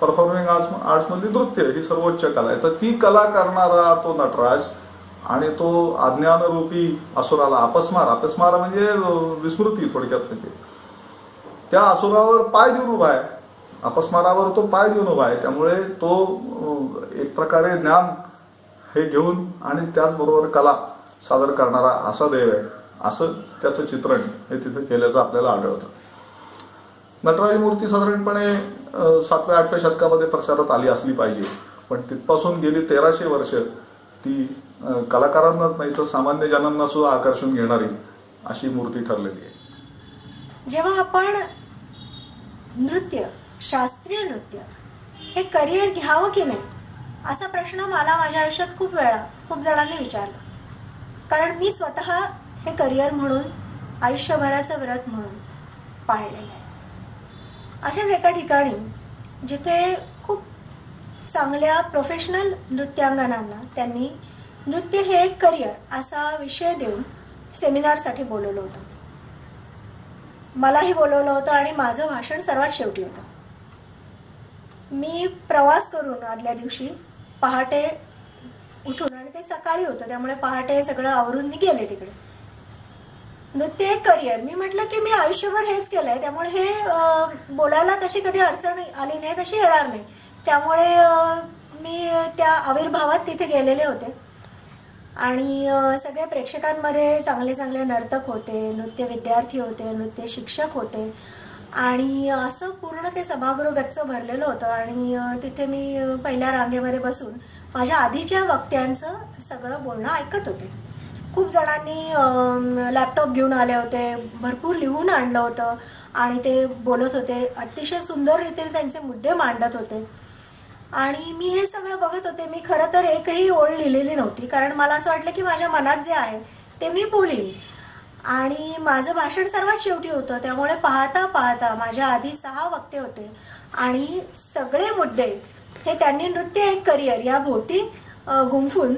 परफॉर्मिंग आर्ट्स मधली नृत्य ही सर्वोच्च कला आहे. तर ती कला करणारा तो नटराज आणि तो अज्ञानरूपी असुराला अपस्मार म्हणजे विस्मृती थोडक्यात, म्हणजे त्या असुरावर पाय देऊन उभा आहे. अपस्मारावर तो पाय देऊन उभा आहे. त्यामुळे तो एक प्रकारे ज्ञान हे घेऊन आणि त्याचबरोबर कला सादर करणारा असा देव आहे, असं त्याचं चित्रण हे तिथे केल्याचं आपल्याला आढळतं. नटराज मूर्ती साधारणपणे 7व्या-8व्या शतकामध्ये प्रचारात आली असली पाहिजे, पण तिथपासून गेली 1300 वर्ष ती कलाकारांनाच नाही तर सामान्य जनांना सुद्धा आकर्षून घेणारी अशी मूर्ती ठरलेली आहे. जेव्हा आपण नृत्य, शास्त्रीय नृत्य हे करिअर घ्यावं की नाही असा प्रश्न मला माझ्या आयुष्यात खूप जणांनी विचारला. कारण मी स्वतः हे करिअर म्हणून, आयुष्यभराचं व्रत म्हणून पाहिलेलं आहे. अशाच एका ठिकाणी जिथे खूप चांगल्या प्रोफेशनल नृत्यांगनांना त्यांनी नृत्य हे एक करिअर असा विषय देऊन सेमिनारसाठी बोलवलं होतं. मलाही बोलवलं होतं आणि माझं भाषण सर्वात शेवटी होतं. मी प्रवास करून आदल्या दिवशी पहाटे उठून, आणि ते सकाळी होतं त्यामुळे पहाटे सगळं आवरून मी गेले तिकडे. नृत्य एक करिअर, मी म्हटलं की मी आयुष्यभर हेच केलंय, त्यामुळे हे बोलायला तशी कधी अडचण आली नाही, तशी येणार नाही. त्यामुळे मी त्या आविर्भावात तिथे गेलेले होते आणि सगळ्या प्रेक्षकांमध्ये चांगले चांगले नर्तक होते, नृत्य विद्यार्थी होते, नृत्य शिक्षक होते आणि असं पूर्ण ते सभागृह गच्च भरलेलं होतं. आणि तिथे मी पहिल्या रांगेमध्ये बसून माझ्या आधीच्या वक्त्यांचं सगळं बोलणं ऐकत होते. खूप जणांनी लॅपटॉप घेऊन आले होते, भरपूर लिहून आणलं होतं आणि ते बोलत होते. अतिशय सुंदर रीतीने त्यांचे मुद्दे मांडत होते आणि मी हे सगळं बघत होते. मी खरं तर एकही ओळ लिहिलेली नव्हती, कारण मला असं वाटलं की माझ्या मनात जे आहे ते मी बोलीन. आणि माझं भाषण सर्वात शेवटी होतं, त्यामुळे पाहता पाहता माझ्या आधी 6 वक्ते होते आणि सगळे मुद्दे हे त्यांनी नृत्य एक करिअर या भोवती गुंफून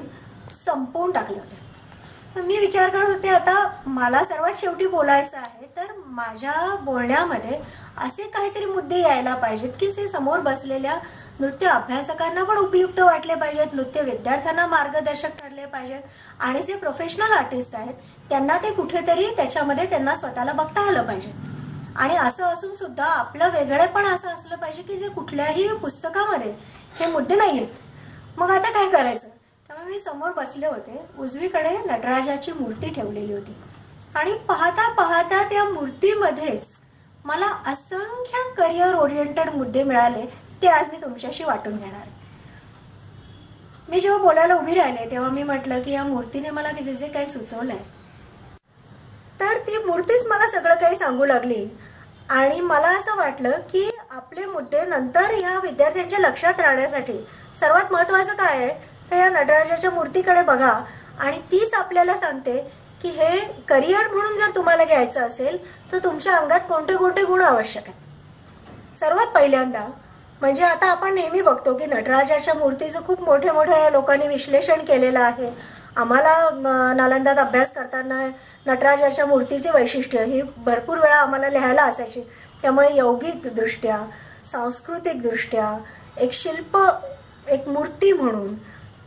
संपवून टाकले होते. मी विचार करत होते, आता मला सर्वात शेवटी बोलायचं आहे, तर माझ्या बोलण्यामध्ये असे काहीतरी मुद्दे यायला पाहिजेत की जे समोर बसलेल्या नृत्य अभ्यासकांना पण उपयुक्त वाटले पाहिजेत, नृत्य विद्यार्थ्यांना मार्गदर्शक ठरले पाहिजेत आणि जे प्रोफेशनल आर्टिस्ट आहेत त्यांना ते कुठेतरी त्याच्यामध्ये त्यांना स्वतःला बघता आलं पाहिजे. आणि असं असून सुद्धा आपलं वेगळेपण असं असलं पाहिजे की जे कुठल्याही पुस्तकामध्ये हे मुद्दे नाहीयेत. मग आता काय करायचं? त्यामुळे मी समोर बसले होते, उजवीकडे नटराजाची मूर्ती ठेवलेली होती आणि पाहता पाहता त्या मूर्तीमध्येच मला असंख्य करिअर ओरिएंटेड मुद्दे मिळाले. ते आज मी तुमच्याशी वाटून घेणार. मी जेव्हा बोलायला उभी राहिले तेव्हा मी म्हटलं की या मूर्तीने मला जे जे काही सुचवलंय तर ती मूर्तीच मला सगळं काही सांगू लागली आणि मला असं वाटलं की आपले मुद्दे नंतर ह्या विद्यार्थ्यांच्या लक्षात राहण्यासाठी सर्वात महत्वाचं काय आहे तर या नटराजाच्या मूर्तीकडे बघा आणि तीच आपल्याला सांगते की हे करिअर म्हणून जर तुम्हाला घ्यायचं असेल तर तुमच्या अंगात कोणते कोणते गुण आवश्यक आहेत. सर्वात पहिल्यांदा म्हणजे आता आपण नेहमी बघतो की नटराजाच्या मूर्तीचं खूप मोठ्या मोठ्या लोकांनी विश्लेषण केलेलं आहे. आम्हाला नालंदात अभ्यास करताना नटराजाच्या मूर्तीची वैशिष्ट्य ही भरपूर वेळा आम्हाला लिहायला असायची. त्यामुळे यौगिक दृष्ट्या, सांस्कृतिक दृष्ट्या, एक शिल्प, एक मूर्ती म्हणून,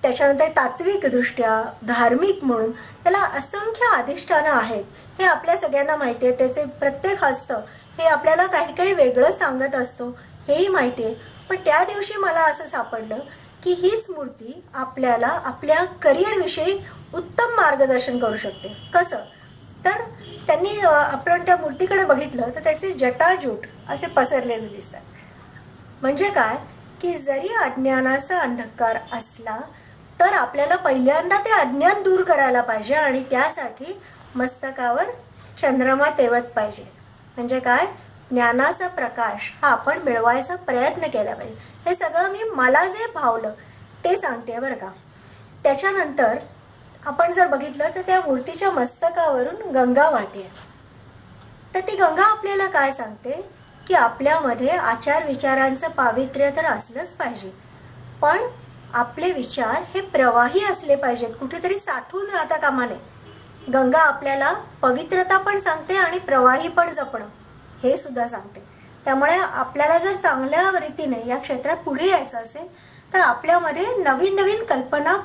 त्याच्यानंतर तात्विक दृष्ट्या, धार्मिक म्हणून त्याला असंख्य अधिष्ठानं आहेत. हे आपल्या सगळ्यांना माहिती आहे. त्याचे प्रत्येक हस्त हे आपल्याला काही काही वेगळं सांगत असतो हेही माहिती आहे. पण त्या दिवशी मला असं सापडलं की हीच मूर्ती आपल्याला आपल्या करिअर विषयी उत्तम मार्गदर्शन करू शकते. कसं तर त्यांनी आपण त्या मूर्तीकडे बघितलं तर त्याचे जटाजूट असे पसरलेले दिसतात. म्हणजे काय की जरी अज्ञानाचा अंधकार असला तर आपल्याला पहिल्यांदा ते अज्ञान दूर करायला पाहिजे आणि त्यासाठी मस्तकावर चंद्रमा तेवत पाहिजे. म्हणजे काय ज्ञानाचा प्रकाश हा आपण मिळवायचा प्रयत्न केला पाहिजे. हे सगळं मी मला जे भावलं ते सांगते बरं का. त्याच्यानंतर आपण जर बघितलं तर त्या मूर्तीच्या मस्तकावरून गंगा वाहते. तर ती गंगा आपल्याला काय सांगते की आपल्यामध्ये आचार विचारांचं पावित्र्य तर असलंच पाहिजे पण आपले विचार हे प्रवाही असले पाहिजेत, कुठेतरी साठून राहता कामा नये. गंगा आपल्याला पवित्रता पण सांगते आणि प्रवाही पण जपणं हे सुद्धा सांगते. त्यामुळे आपल्याला जर चांगल्या रीतीने या क्षेत्रात पुढे यायचं असेल तर आपल्यामध्ये नवीन नवीन कल्पना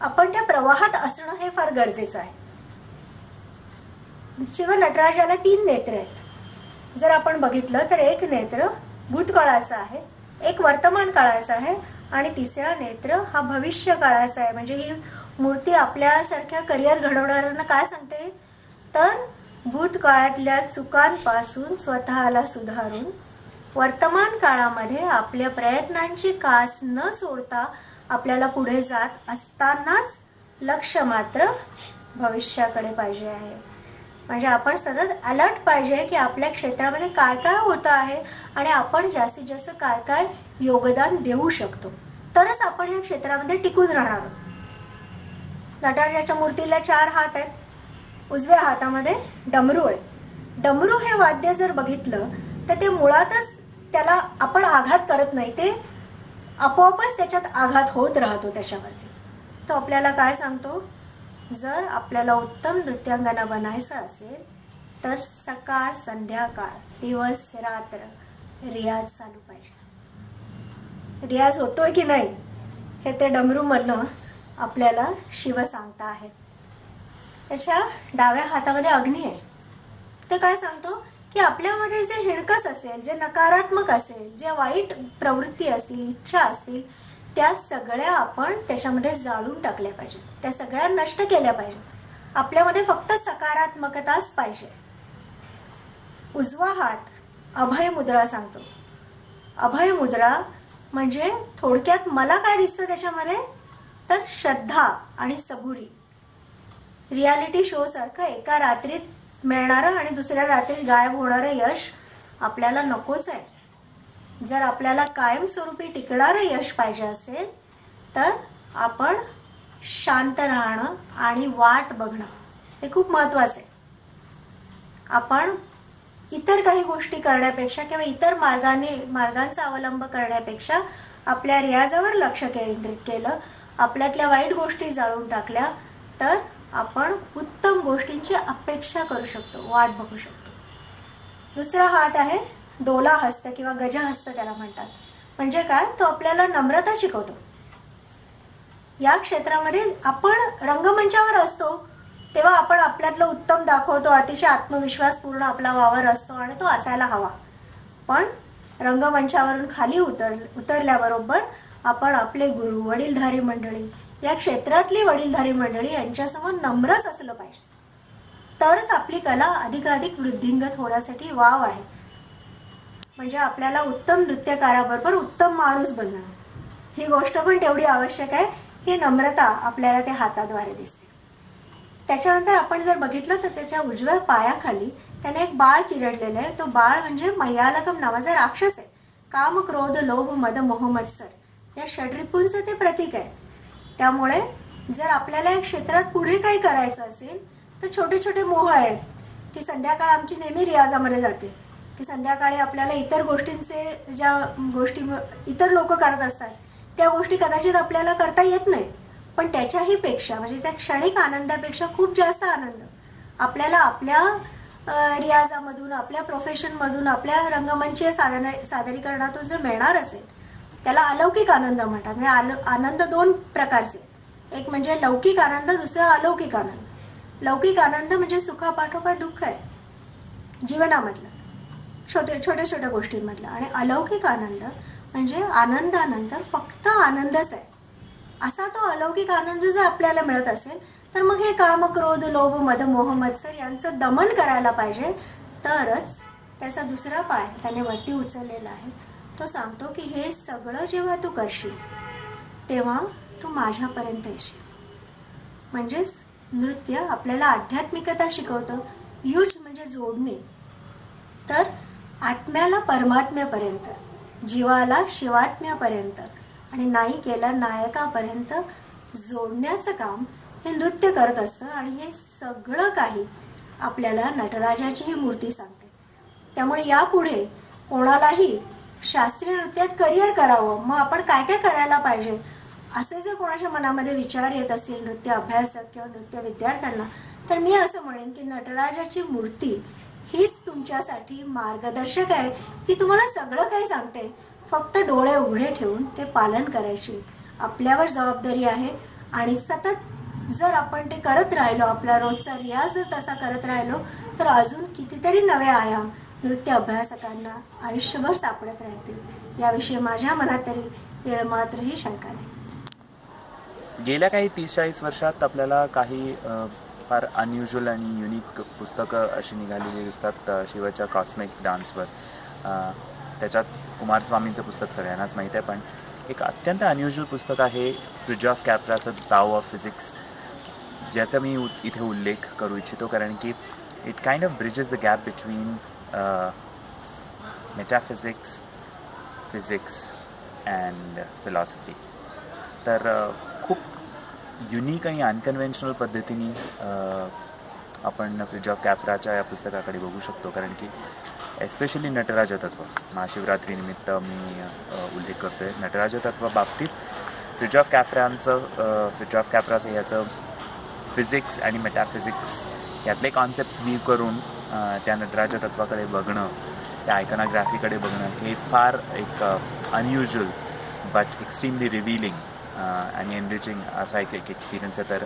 आपण त्या प्रवाहात असणं हे फार गरजेचं आहे. शिव नटराजाला 3 नेत्र आहेत. जर आपण बघितलं तर एक नेत्र भूतकाळाचं आहे, एक वर्तमान काळाचं आहे आणि तिसरा नेत्र हा भविष्य काळाचा आहे. म्हणजे ही मूर्ती आपल्यासारख्या करिअर घडवणाऱ्यांना काय सांगते तर भूतकाळातल्या चुकांपासून स्वतःला सुधारून वर्तमान काळामध्ये आपल्या प्रयत्नांची कास न सोडता आपल्याला पुढे जात असतानाच लक्ष मात्र भविष्याकडे पाहिजे आहे. म्हणजे आपण सतत अलर्ट पाहिजे की आपल्या क्षेत्रामध्ये काय काय होतं आहे आणि आपण जास्तीत जास्त काय काय योगदान देऊ शकतो तरच आपण या क्षेत्रामध्ये टिकून राहणार आहोत. नटराजाच्या मूर्तीला 4 हात आहेत. उजव्या हातामध्ये डमरू आहे. डमरू हे वाद्य जर बघितलं तर ते मुळातच त्याला आपण आघात करत नाही, ते आपोआपच त्याच्यात आघात होत राहतो त्याच्यावरती. तो आपल्याला काय सांगतो जर आपल्याला उत्तम नृत्यांगना बनायचं असेल तर सकाळ संध्याकाळ दिवस रात्र रियाज चालू पाहिजे. रियाज होतोय की नाही हे ते डमरू मधनं आपल्याला शिव सांगता आहेत. त्याच्या डाव्या हातामध्ये अग्नी आहे. ते काय सांगतो की आपल्यामध्ये जे हिणकस असेल, जे नकारात्मक असेल, जे वाईट प्रवृत्ती असतील, इच्छा असतील त्या सगळ्या आपण त्याच्यामध्ये जाळून टाकल्या पाहिजेत, त्या सगळ्या नष्ट केल्या पाहिजेत. आपल्यामध्ये फक्त सकारात्मकताच पाहिजे. उजवा हात अभय मुद्रा सांगतो. अभय मुद्रा म्हणजे थोडक्यात मला काय दिसतं त्याच्यामध्ये तर श्रद्धा आणि सबुरी. रियालिटी शो सारखं एका रात्रीत मिळणारं आणि दुसऱ्या रात्रीत गायब होणारं यश आपल्याला नकोच आहे. जर आपल्याला कायमस्वरूपी टिकणारं यश पाहिजे असेल तर आपण शांत राहणं आणि वाट बघणं हे खूप महत्वाचं आहे. आपण इतर काही गोष्टी करण्यापेक्षा किंवा इतर मार्गांचा अवलंब करण्यापेक्षा आपल्या रियाजावर लक्ष केंद्रित केलं, आपल्यातल्या वाईट गोष्टी जाळून टाकल्या तर आपण उत्तम गोष्टींची अपेक्षा करू शकतो, वाट बघू शकतो. दुसरा हात आहे डोला हस्त किंवा गजहस्त त्याला म्हणतात. म्हणजे काय तो आपल्याला नम्रता शिकवतो. या क्षेत्रामध्ये आपण रंगमंचावर असतो तेव्हा आपण आपल्यातलं उत्तम दाखवतो, अतिशय आत्मविश्वासपूर्ण आपला वावर असतो आणि तो असायला हवा. पण रंगमंचावरून खाली उतरल्याबरोबर आपण आपले गुरु, वडीलधारी मंडळी, या क्षेत्रातली वडीलधारी मंडळी यांच्यासमोर नम्रच असलं पाहिजे. तरच आपली कला अधिकाधिक वृद्धिंगत होण्यासाठी वाव आहे. म्हणजे आपल्याला उत्तम नृत्यकाराबरोबर उत्तम माणूस बनणं ही गोष्ट पण तेवढी आवश्यक आहे. ही नम्रता आपल्याला त्या हाताद्वारे दिसते. त्याच्यानंतर आपण जर बघितलं तर त्याच्या उजव्या पायाखाली त्याने एक बाळ चिरडलेलं आहे. तो बाळ म्हणजे मय्यालकम नावाचा राक्षस आहे. काम, क्रोध, लोभ, मद, मोह, मत्सर या षड्रिपूंचं ते प्रतीक आहे. त्यामुळे जर आपल्याला या क्षेत्रात पुढे काही करायचं असेल तर छोटे छोटे मोह आहेत की संध्याकाळ आमची नेहमी रियाजामध्ये जाते, की संध्याकाळी आपल्याला इतर गोष्टींचे ज्या गोष्टी इतर लोक करत असतात त्या गोष्टी कदाचित आपल्याला करता येत नाहीत, पण त्याच्याही पेक्षा म्हणजे त्या क्षणिक आनंदापेक्षा खूप जास्त आनंद आपल्याला आपल्या रियाजामधून, आपल्या प्रोफेशनमधून, आपल्या रंगमंचीय सादरीकरणातून जे मिळणार असेल त्याला अलौकिक आनंद म्हणतात. म्हणजे आनंद दोन प्रकारचे, एक म्हणजे लौकिक आनंद, दुसरा अलौकिक आनंद. लौकिक आनंद म्हणजे सुखापाठोपाठ दुःख आहे जीवनामधलं, छोट्या छोट्या गोष्टींमधलं. आणि अलौकिक आनंद म्हणजे आनंदानंतर फक्त आनंदच आहे. असा तो अलौकिक आनंद जर आपल्याला मिळत असेल तर मग हे काम, क्रोध, लोभ, मद, मोह, मत्सर यांचं दमन करायला पाहिजे. तरच त्याचा दुसरा पाय त्याने वरती उचललेला आहे. तो सांगतो की हे सगळं जेव्हा तू करशील तेव्हा तू माझ्यापर्यंत येशील. म्हणजेच नृत्य आपल्याला आध्यात्मिकता शिकवतं. युज म्हणजे जोडणे, तर आत्म्याला परमात्म्यापर्यंत, जीवाला शिवात्म्यापर्यंत आणि नायिकेला नायकापर्यंत जोडण्याचं काम हे नृत्य करत असतं. आणि हे सगळं काही आपल्याला नटराजाची ही मूर्ती सांगते. त्यामुळे यापुढे कोणालाही शास्त्रीय नृत्यात करिअर करावं, मग आपण काय काय करायला पाहिजे असे जर कोणाच्या मनामध्ये विचार येत असतील नृत्य अभ्यासक किंवा नृत्य विद्यार्थ्यांना, तर मी असं म्हणेन की नटराजाची मूर्ती हीच तुमच्यासाठी मार्गदर्शक आहे. ती तुम्हाला सगळं काही सांगते, फक्त डोळे उघडे ठेवून ते पालन करायची आपल्यावर जबाबदारी आहे. आणि सतत जर आपण ते करत राहिलो, आपला रोजचा रियाज जर तसा करत राहिलो, तर अजून कितीतरी नवे आयाम नृत्य अभ्यासकांना आयुष्यभर सापडत राहतील. याविषयी माझ्या मनात तरी तिळमात्रही शंका नाही. गेल्या काही 30-40 वर्षात आपल्याला काही फार अनयुज्युअल आणि युनिक पुस्तकं अशी निघालेली दिसतात शिवाच्या कॉस्मिक डान्सवर. त्याच्यात कुमारस्वामींचं पुस्तक सगळ्यांनाच माहीत आहे, पण एक अत्यंत अनयुज्युअल पुस्तक आहे फ्रिजॉफ कॅप्राचं ताओ ऑफ फिजिक्स, ज्याचा मी इथे उल्लेख करू इच्छितो, कारण की it kind of bridges the gap between metaphysics, physics and philosophy. तर खूप युनिक आणि अनकन्व्हेन्शनल पद्धतीने आपण फ्रिजॉफ कॅप्राच्या या पुस्तकाकडे बघू शकतो, कारण की एस्पेशली नटराज तत्व, महाशिवरात्रीनिमित्त मी उल्लेख करतो आहे. नटराज तत्व बाबतीत फ्रिजॉफ कॅप्राचं याचं फिजिक्स आणि मेटाफिजिक्स यातले कॉन्सेप्ट व्ह्यू करून त्या नटराज तत्वाकडे बघणं, त्या आयकॉनोग्राफीकडे बघणं हे फार एक अनयुज्युअल बट एक्स्ट्रीमली रिव्हिलिंग आणि एनरिचिंग असा एक एक्सपिरियन्स आहे. तर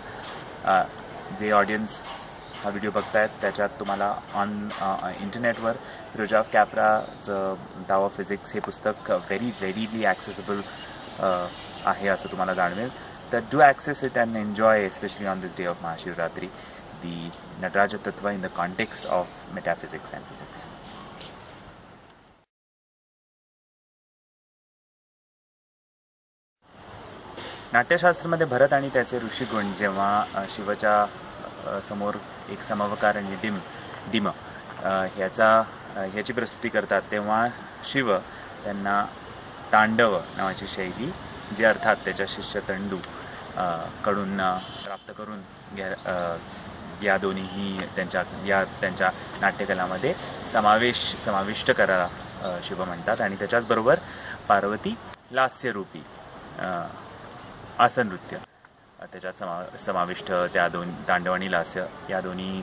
जे ऑडियन्स हा व्हिडिओ बघतायत त्याच्यात तुम्हाला इंटरनेटवर फ्रिजॉफ कॅप्राचं ताओ ऑफ फिजिक्स हे पुस्तक व्हेरी रेडीली ॲक्सेसिबल आहे असं तुम्हाला जाणवेल. तर do access it and enjoy, especially on this day of Mahashivratri, the Nataraja tattva in the context of metaphysics and physics. नाट्यशास्त्रामध्ये भरत आणि त्याचे ऋषिगुण जेव्हा शिवाच्या समोर एक समवकार आणि डिम ह्याची प्रस्तुती करतात, तेव्हा शिव त्यांना तांडव नावाची शैली, जी अर्थात त्याच्या शिष्य तंडू कडून प्राप्त करून या दोन्हीही त्यांच्या नाट्यकलामध्ये समाविष्ट करायला शिव म्हणतात. आणि त्याच्याचबरोबर पार्वती लास्यरूपी आसन नृत्य त्याच्यात समाविष्ट, त्या तांडव आणि लास्य या दोन्ही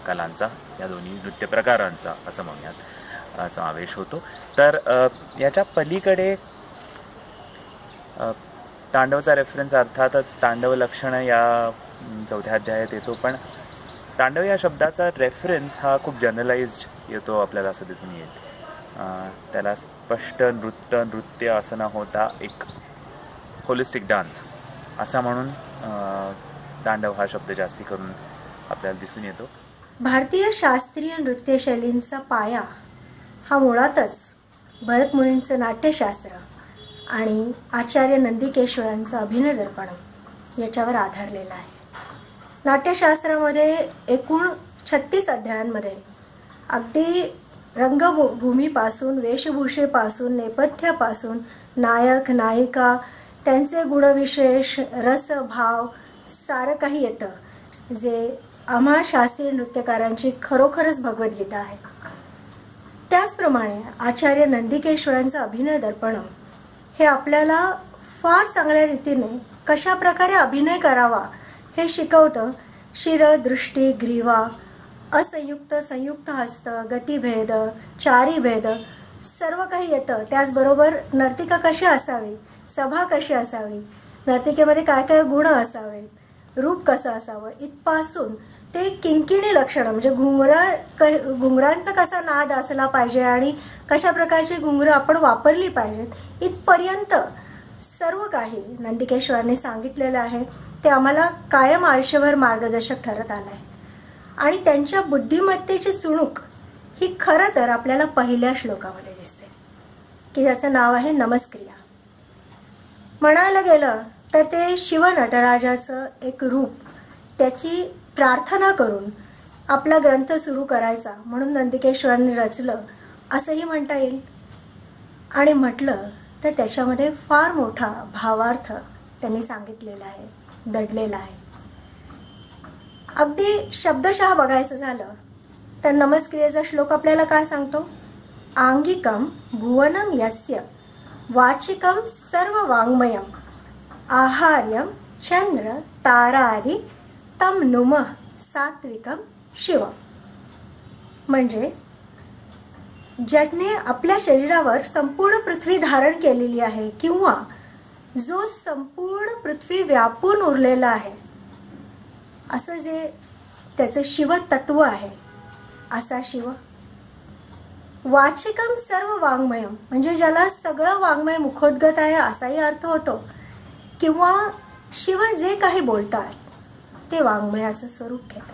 कलांचा, या दोन्ही नृत्य प्रकारांचा असं म्हणूयात समावेश होतो. तर याच्या पलीकडे तांडवचा रेफरन्स अर्थातच तांडव लक्षण या 4थ्या अध्यायात येतो, पण तांडव या शब्दाचा रेफरन्स हा खूप जनरलाइज्ड येतो आपल्याला असं दिसून येईल. त्याला स्पष्ट नृत्य असं न होता एक होलिस्टिक डान्स असा म्हणून तांडव हा शब्द जास्ती करून आपल्याला दिसून येतो. भारतीय शास्त्रीय नृत्य शैलींचा पाया हा मुळातच भरतमुनींचं नाट्यशास्त्र आणि आचार्य नंदिकेश्वरांचं अभिनय दर्पणम याच्यावर आधारलेला आहे. नाट्यशास्त्रामध्ये एकूण 36 अध्यायांमध्ये अगदी रंगभूमीपासून, वेशभूषेपासून, नेपथ्यापासून, नायक नायिका, त्यांचे गुणविशेष, रस, भाव सारं काही येतं, जे आम्हा शास्त्रीय नृत्यकारांची खरोखरच भगवद्गीता आहे. त्याचप्रमाणे आचार्य नंदिकेश्वरांचं अभिनय दर्पणम हे आपल्याला फार चांगल्या रीतीने कशा प्रकारे अभिनय करावा हे शिकवतं. शिर, दृष्टी, ग्रीवा, असंयुक्त, संयुक्त हस्त, गतिभेद, चारी भेद सर्व काही येतं. त्याचबरोबर नर्तिका कशी असावी, सभा कशी असावी, नर्तिकेमध्ये काय काय गुण असावेत, रूप कसं असावं, इथपासून ते किंकिणी लक्षणं म्हणजे घुंगरांचा कसा नाद असला पाहिजे आणि कशा प्रकारची घुंगरं आपण वापरली पाहिजेत, इथपर्यंत सर्व काही नंदिकेश्वरांनी सांगितलेलं आहे. ते आम्हाला कायम आयुष्यभर मार्गदर्शक ठरत आलं आहे. आणि त्यांच्या बुद्धिमत्तेची चुणूक ही खरं तर आपल्याला पहिल्या श्लोकामध्ये दिसते, की ज्याचं नाव आहे नमस्क्रिया. म्हणायला गेलं तर ते शिव नटराजाचं एक रूप, त्याची प्रार्थना करून आपला ग्रंथ सुरू करायचा म्हणून नंदिकेश्वरांनी रचलं असंही म्हणता येईल. आणि म्हटलं तर त्याच्यामध्ये फार मोठा भावार्थ त्यांनी सांगितलेला आहे, दडलेला आहे. अगदी शब्दशः बघायचं झालं तर नमस्क्रियेचा श्लोक आपल्याला काय सांगतो? आंगिकम भुवनम यस्य वाचिकम सर्व वाङ्मयम आहार्यम चंद्र तारादि तम नुमः सात्विकम शिव. म्हणजे ज्याने आपल्या शरीरावर संपूर्ण पृथ्वी धारण केलेली आहे किंवा जो संपूर्ण पृथ्वी व्यापून उरलेला आहे असं जे त्याचं शिव तत्व आहे असा शिव. वाचिकम सर्व वाङ्मयम म्हणजे ज्याला सगळं वाङ्मय मुखोद्गत आहे असाही अर्थ होतो, किंवा शिव जे काही बोलतात ते वाङ्मयाचं स्वरूप घेतात.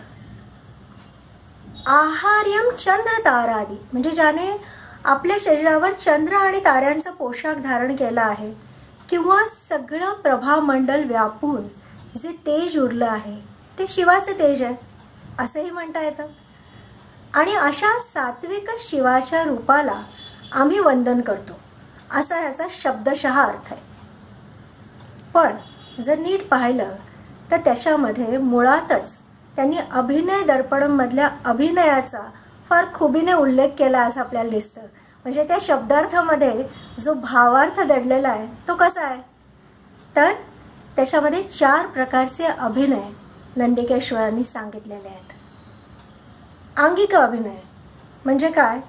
आहार्यम चंद्र तारादी म्हणजे ज्याने आपल्या शरीरावर चंद्र आणि ताऱ्यांचा पोशाख धारण केला आहे किंवा सगळं प्रभामंडल व्यापून जे तेज उरलं आहे ते शिवाचे तेज आहे असंही म्हणता येतं. आणि अशा सात्विक शिवाच्या रूपाला आम्ही वंदन करतो असा ह्याचा शब्दशः अर्थ आहे. पण जर नीट पाहिलं तर त्याच्यामध्ये मुळातच त्यांनी अभिनय दर्पणम मधल्या अभिनयाचा फार खुबीने उल्लेख केला असं आपल्याला दिसतं. म्हणजे त्या शब्दार्थामध्ये जो भावार्थ दडलेला आहे तो कसा आहे तर त्याच्यामध्ये 4 प्रकारचे अभिनय नंदिकेश्वरांनी सांगितलेले आहेत. आंगिक अभिनय म्हणजे काय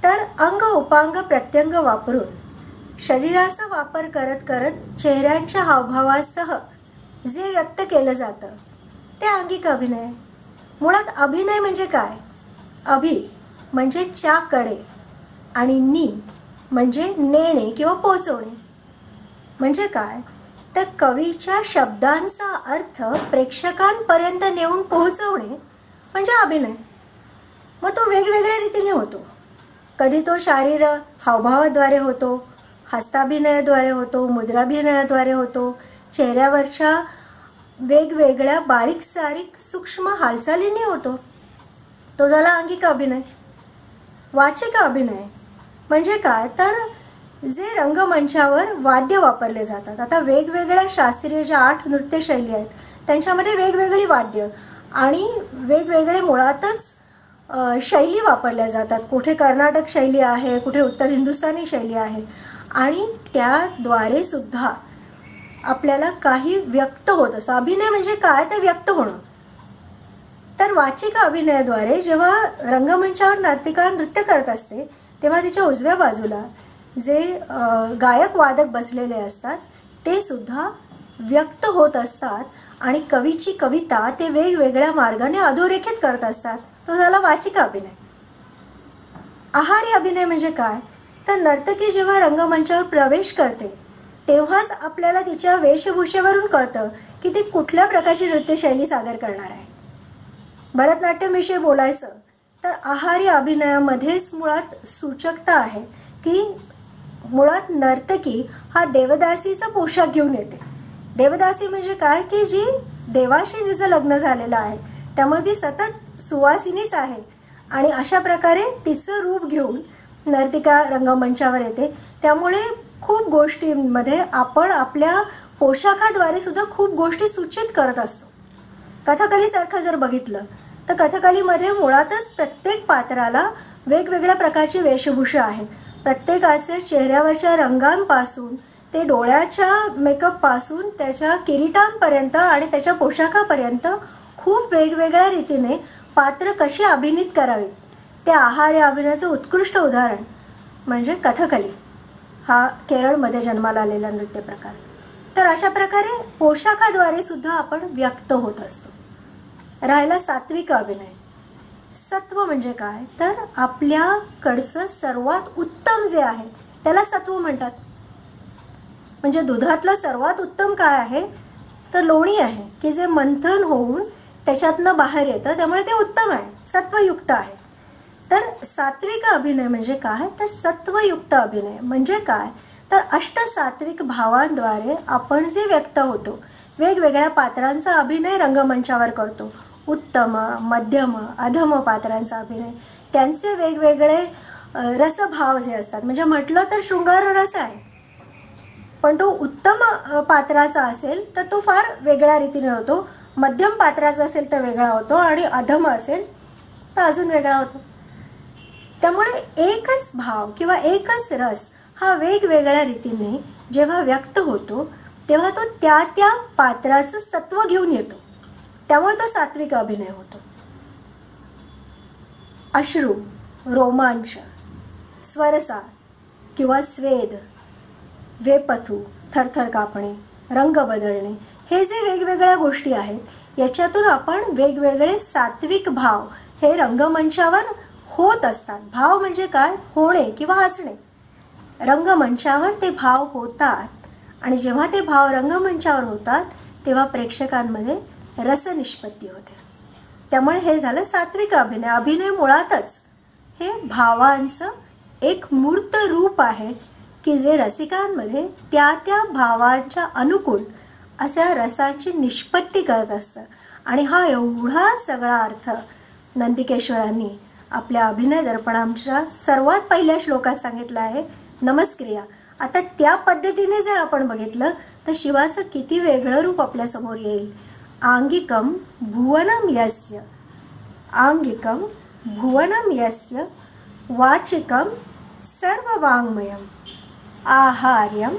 तर अंग उपांग प्रत्यंग वापरून शरीराचा वापर करत करत चेहऱ्यांच्या हावभावासह जे व्यक्त केलं जातं ते आंगिक अभिनय. मुळात अभिनय म्हणजे काय? अभि म्हणजे च्याकडे आणि नी म्हणजे नेणे किंवा पोचवणे. म्हणजे काय तर कवीच्या शब्दांचा अर्थ प्रेक्षकांपर्यंत नेऊन पोहोचवणे म्हणजे अभिनय. मग तो वेगवेगळ्या रीतीने होतो. कधी तो शारीर हावभावाद्वारे होतो, हस्ताभिनयाद्वारे होतो, मुद्राभिनयाद्वारे होतो, चेहऱ्यावरच्या वेगवेगळ्या बारीक सारीक सूक्ष्म हालचालीने होतो. तो झाला अंगिक अभिनय. वाचिक अभिनय म्हणजे काय तर जे रंगमंचावर वाद्य वापरले जातात. आता वेगवेगळ्या शास्त्रीय ज्या 8 नृत्य शैली आहेत त्यांच्यामध्ये वेगवेगळी वाद्य आणि वेगवेगळे मुळातच शैली वापरल्या जातात. कुठे कर्नाटक शैली आहे, कुठे उत्तर हिंदुस्थानी शैली आहे आणि त्याद्वारे सुद्धा आपल्याला काही व्यक्त होत असं. अभिनय म्हणजे काय तर व्यक्त होणं. तर वाचिक अभिनयाद्वारे जेव्हा रंगमंचावर नर्तिका नृत्य करत असते तेव्हा तिच्या उजव्या बाजूला जे गायक वादक बसलेले असतात ते सुद्धा व्यक्त होत असतात आणि कवीची कविता ते वेगवेगळ्या मार्गाने अधोरेखित करत असतात. तो झाला वाचिक अभिनय. आहारी अभिनय म्हणजे काय तर नर्तकी जेव्हा रंगमंचावर प्रवेश करते तेव्हाच आपल्याला तिच्या वेशभूषेवरून कळतं की ती कुठल्या प्रकारची नृत्यशैली सादर करणार आहे. भरतनाट्यमविषयी बोलायचं तर आहारी अभिनयामध्येच मुळात सूचकता आहे की मुळात नर्तकी हा देवदासीचा पोशाख घेऊन येते. देवदासी म्हणजे काय की जी देवाशी जिचं लग्न झालेलं आहे त्यामुळे ती सतत सुवासिनीच आहे आणि अशा प्रकारे तिचं रूप घेऊन नर्तिका रंगमंचावर येते. त्यामुळे खूप गोष्टींमध्ये आपण आपल्या पोशाखाद्वारे सुद्धा खूप गोष्टी सूचित करत असतो. कथकलीसारखं जर बघितलं तर कथकलीमध्ये मुळातच प्रत्येक पात्राला वेगवेगळ्या प्रकारची वेशभूषा आहे. प्रत्येकाचे चेहऱ्यावरच्या रंगांपासून ते डोळ्याच्या मेकअप पासून त्याच्या किरीटांपर्यंत आणि त्याच्या पोशाखापर्यंत खूप वेगवेगळ्या रीतीने पात्र कशी अभिनीत करावी त्या आहार या अभिनयाचं उत्कृष्ट उदाहरण म्हणजे कथकली हा केरळमध्ये जन्माला आलेला नृत्य प्रकार. तर अशा प्रकारे पोशाखाद्वारे सुद्धा आपण व्यक्त होत असतो. राहिला सात्विक अभिनय. सत्व म्हणजे काय तर आपल्याकडचं सर्वात उत्तम जे आहे त्याला सत्व म्हणतात. म्हणजे दुधातलं सर्वात उत्तम काय आहे तर लोणी आहे की जे मंथन होऊन त्याच्यातनं बाहेर येतं त्यामुळे ते उत्तम आहे, सत्वयुक्त आहे. तर सात्विक अभिनय म्हणजे काय तर सत्वयुक्त अभिनय म्हणजे काय तर अष्टसात्विक भावांद्वारे आपण जे व्यक्त होतो, वेगवेगळ्या पात्रांचा अभिनय रंगमंचावर करतो. उत्तम, मध्यम, अधम पात्रांचा अभिनय, त्यांचे वेगवेगळे रसभाव जे असतात. म्हणजे म्हटलं तर शृंगार रस आहे, पण तो उत्तम पात्राचा असेल तर तो फार वेगळ्या रीतीने होतो, मध्यम पात्राचा असेल तर वेगळा होतो आणि अधम असेल तर अजून वेगळा होतो. त्यामुळे एकच भाव किंवा एकच रस हा वेगवेगळ्या रीतीने जेव्हा व्यक्त होतो तेव्हा तो त्या त्या पात्राचं सत्व घेऊन येतो. त्यामुळे तो सात्विक अभिनय होतो. अश्रू, रोमांच, स्वरसार किंवा स्वेद, वेपथू, थरथर कापणे, रंग बदलणे, हे जे वेगवेगळ्या गोष्टी आहेत याच्यातून आपण वेगवेगळे सात्विक भाव हे रंगमंचावर होत असतात. भाव म्हणजे काय होणे किंवा हसणे. रंगमंचावर ते भाव होतात आणि जेव्हा ते भाव रंगमंचावर होतात तेव्हा प्रेक्षकांमध्ये रसनिष्पत्ती होते. त्यामुळे हे झालं सात्विक अभिनय. अभिनय मुळातच हे भावांचं एक मूर्त रूप आहे की जे रसिकांमध्ये त्या त्या भावांच्या अनुकूल अशा रसाची निष्पत्ती करत असतं. आणि हा एवढा सगळा अर्थ नंदिकेश्वरांनी आपल्या अभिनय दर्पणाच्या सर्वात पहिल्या श्लोकात सांगितलं आहे, नमस्क्रिया. आता त्या पद्धतीने जर आपण बघितलं तर शिवाचं किती वेगळं रूप आपल्या समोर येईल. आंगिकम भुवनम यस्य, आंगिकम भुवनम यस्य, वाचिकम सर्ववाङ्मयम, आहार्यम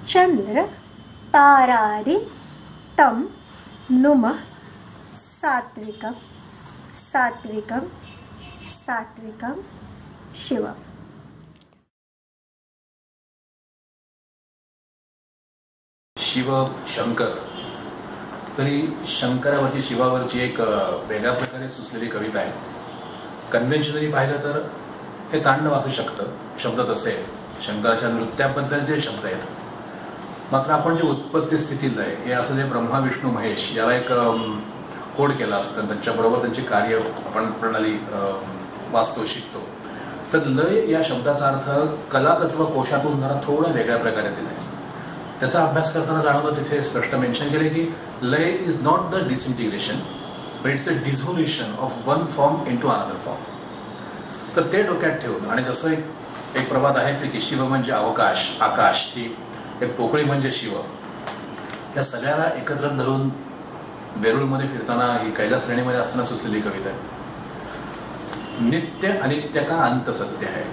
चंद्र तारादि तम नुमः सात्विकम सात्विकम सात्विकम शिवम. शिव शंकर, तरी शंकरावरची शिवावरची एक वेगळ्या प्रकारे सुचलेली कविता आहे. कन्व्हेन्शनली पाहिलं तर हे तांडव असू शकतं, शब्द तसे शंकराच्या नृत्याबद्दल जे शब्द आहेत. मात्र आपण जे उत्पत्ती स्थिती लय हे असं जे ब्रह्मा विष्णू महेश याला एक कोड केला असतं, त्यांच्याबरोबर त्यांची कार्य आपण प्रणाली वाचतो शिकतो. तर लय या शब्दाचा अर्थ कलातत्व कोशातून जरा थोडा वेगळ्या प्रकारे दिलाय. त्याचा अभ्यास करताना जाणवलं तिथे स्पष्ट मेन्शन केले की laya is not the disintegration but it's a dissolution of one form into another form. तर ते डोक्यात ठेवून आणि जसं एक प्रवाद आहेच की शिव म्हणजे अवकाश, आकाश, ती एक पोकळी म्हणजे शिव, या सगळ्याला एकत्र धरून वेरूळमध्ये फिरताना ही कैलास श्रेणीमध्ये असताना सुचलेली कविता आहे. नित्य अनित्य का अंत सत्य है,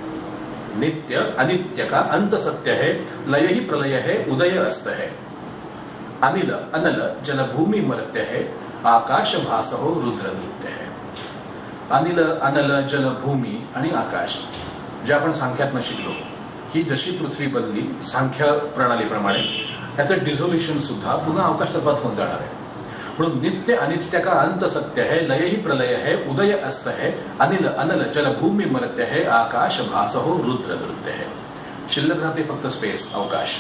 नित्य अनित्य का अंत सत्य है, लय ही प्रलय है उदय अस्त है, अनिल अनल जल भूमि मर्त्य है, आकाश भास हो रुद्र नृत्य है. अनिल अनल जल भूमी आणि आकाश जे आपण सांख्यातनं शिकलो की जशी पृथ्वी बनली सांख्य प्रणालीप्रमाणे त्याचं डिझोल्युशन सुद्धा पुन्हा अवकाश तत्वात होऊन जाणार आहे. म्हणून नित्य अनित्य का अंत सत्य है, लय ही प्रलय है उदय अस्त है, अनिल अनल जल भूमि मर्त्य है, आकाश भास हो रुद्र नृत्य है. शिल्लक राहते फक्त स्पेस, अवकाश.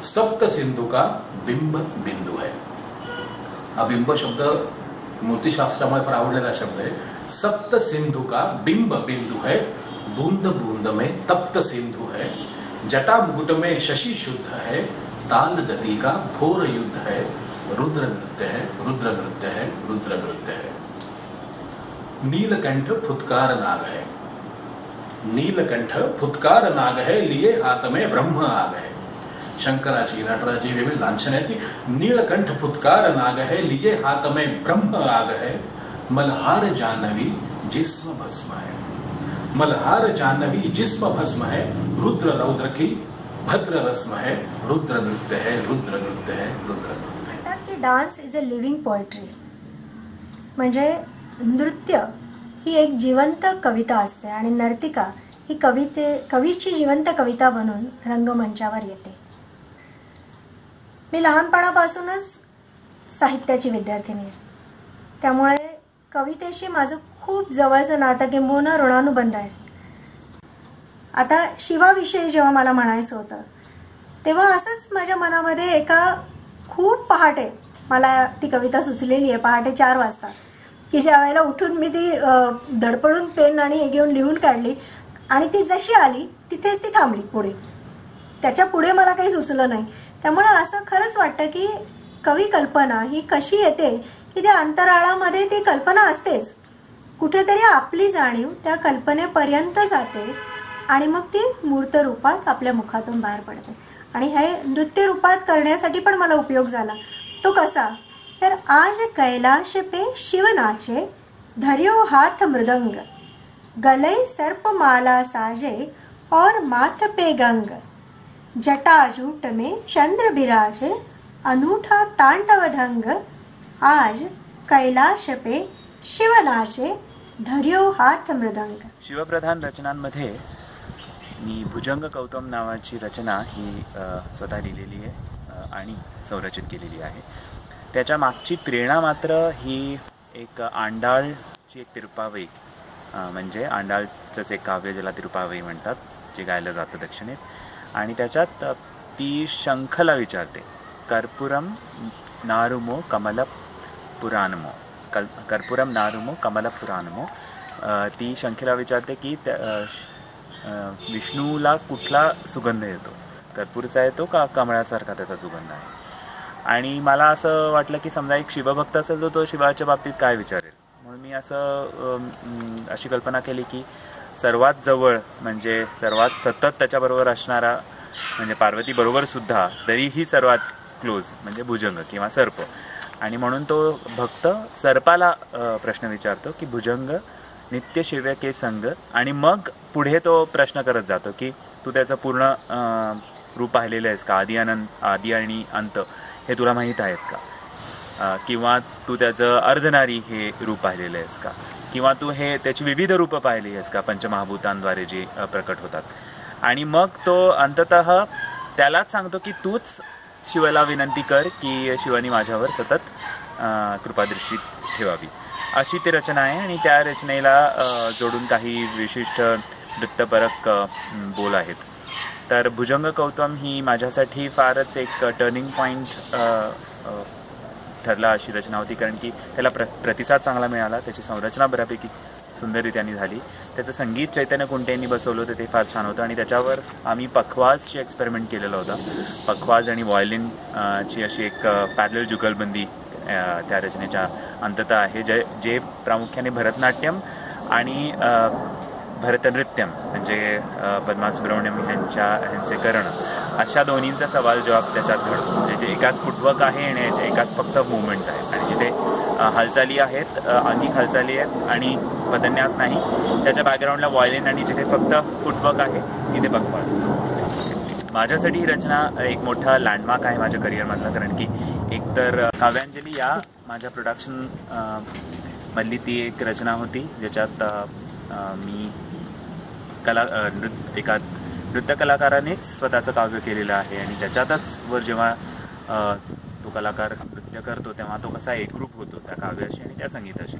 सप्त सिंधु का बिंब बिंदू है. हा बिंब शब्द मूर्तिशास्त्रामुळे फार आवडलेला शब्द आहे. सप्त सिंधु का बिंब बिंदू है, बूंद बूंद में तप्त सिंधु है, जटा मुकुट में शशि शुद्ध है, ताल गति का घोर युद्ध है, रुद्र नृत्य है, रुद्र नृत्य है, रुद्र नृत्य है। नीलकंठ फुत्कार नाग है, नीलकंठ फुत्कार नाग है, लिए हाथ में ब्रह्म आग है। शंकराची नटराची वेगळी लांछन आहेत की नीलकंठ फुत्कार नाग है, लिए हाथ में ब्रह्म आग है। मल्हार जानवी जिस्म भस्म है, मल्हार जानवी जिस्म भस्म है। रुद्र रौद्र की भद्र रस्म है, रुद्र नृत्य है, रुद्र नृत्य है, रुद्र नृत्य है। म्हणतात की dance is a living poetry, म्हणजे नृत्य ही एक जिवंत कविता असते आणि नर्तिका ही कवीची जिवंत कविता बनून रंगमंचावर येते. मी लहानपणापासूनच साहित्याची विद्यार्थिनी आहे, त्यामुळे कवितेशी माझं खूप जवळचं नातं किंबहुना ऋणानुबंध आहे. आता शिवाविषयी जेव्हा मला म्हणायचं होतं तेव्हा असंच माझ्या मनामध्ये एका खूप पहाटे मला ती कविता सुचलेली आहे, पहाटे 4 वाजता, की ज्या वेळेला उठून मी ती धडपडून पेन आणि हे घेऊन लिहून काढली आणि ती जशी आली तिथेच ती थांबली. पुढे त्याच्या पुढे मला काही सुचलं नाही. त्यामुळे असं खरंच वाटतं की कवी कल्पना ही कशी येते की त्या अंतराळामध्ये ती कल्पना असतेच, कुठेतरी आपली जाणीव त्या कल्पनेपर्यंत जाते आणि मग ती मूर्त रूपात आपल्या मुखातून बाहेर पडते. आणि हे नृत्य रूपात करण्यासाठी पण मला उपयोग झाला. तो कसा, तर आज कैलाश पे शिव नाचे, धर्यो हाथ मृदंग, गले सर्प माला साजे और माथ पे गंग, जटाजूट में चंद्र बिराजे, अनूठा तांडव ढंग, आज कैलाश पे शिव नाचे, धर्यो हाथ मृदंग. शिवप्रधान रचनांमध्ये मी भुजंग कौतम नावाची रचना ही स्वतः लिहिलेली आहे आणि संरचित केलेली आहे. त्याच्या मागची प्रेरणा मात्र ही एक आंडाळची एक तिरुपावई, म्हणजे आंडाळचंच एक काव्य ज्याला तिरुपावई म्हणतात, जे गायलं जातं दक्षिणेत. आणि त्याच्यात ती शंखला विचारते, कर्पूरम नारुमो कमल पुराणमो, कर्पूरम नारुमो कमल पुराणमो. ती शंखेला विचारते की विष्णूला कुठला सुगंध येतो, कर्पूरचा येतो का कमळासारखा त्याचा सुगंध आहे. आणि मला असं वाटलं की समजा एक शिवभक्त असेल तर तो शिवाच्या बाबतीत काय विचारेल, म्हणून मी अशी कल्पना केली की सर्वात जवळ म्हणजे सर्वात सतत त्याच्याबरोबर असणारा म्हणजे पार्वती बरोबर सुद्धा तरीही सर्वात क्लोज म्हणजे भुजंग किंवा सर्प. आणि म्हणून तो भक्त सर्पाला प्रश्न विचारतो की भुजंग नित्य शिव्यके संग, आणि मग पुढे तो प्रश्न करत जातो की तू त्याचं पूर्ण रूप पाहिलेलं आहेस का, आदी आणि अंत हे तुला माहीत आहेत का, किंवा तू त्याचं अर्धनारी हे रूप पाहिलेलं आहेस का, किंवा तू हे त्याची विविध रूपं पाहिली आहेस का पंचमहाभूतांद्वारे जे प्रकट होतात. आणि मग तो अंततः त्यालाच सांगतो की तूच शिवाला विनंती कर की शिवानी माझ्यावर सतत कृपादृष्टी ठेवावी. अशी ती रचना आहे. आणि त्या रचनेला जोडून काही विशिष्ट नृत्यपरक बोल आहेत. तर भुजंग कौतम ही माझ्यासाठी फारच एक टर्निंग पॉईंट ठरला अशी रचना होती, कारण की त्याला प्रतिसाद चांगला मिळाला, त्याची संरचना बऱ्यापैकी सुंदररित्याने झाली, त्याचं संगीत चैतन्य कुंटेंनी बसवलं होतं ते फार छान होतं. आणि त्याच्यावर आम्ही पखवाजची एक्सपेरिमेंट केलेला होता. पखवाज आणि व्हायोलिनची अशी एक पॅरलल जुगलबंदी त्या रचनेच्या अंततः आहे, जे प्रामुख्याने भरतनाट्यम आणि भरतनृत्यम म्हणजे पद्मा सुब्रमण्यम ह्यांचे करणं अशा दोन्हींचा सवाल जवाब त्याच्यात घडतो. म्हणजे एकात फुटवर्क आहे आणि एकात फक्त मुवमेंट्स आहेत, आणि जिथे हालचाली आहेत, अंगिक हालचाली आहेत आणि पदन्यास नाही, त्याच्या बॅकग्राऊंडला व्हायोलिन, आणि जिथे फक्त फुटवर्क आहे तिथे पखवाज. माझ्यासाठी ही रचना एक मोठा लँडमार्क आहे माझ्या करिअरमधला, कारण की एकतर काव्यांजली या माझ्या प्रोडक्शन मधली ती एक रचना होती ज्याच्यात मी एका नृत्य कलाकारानेच स्वतःचं काव्य केलेलं आहे, आणि त्याच्यातच वर जेव्हा तो कलाकार नृत्य करतो तेव्हा तो कसा एकरूप होतो त्या काव्याशी आणि त्या संगीताशी,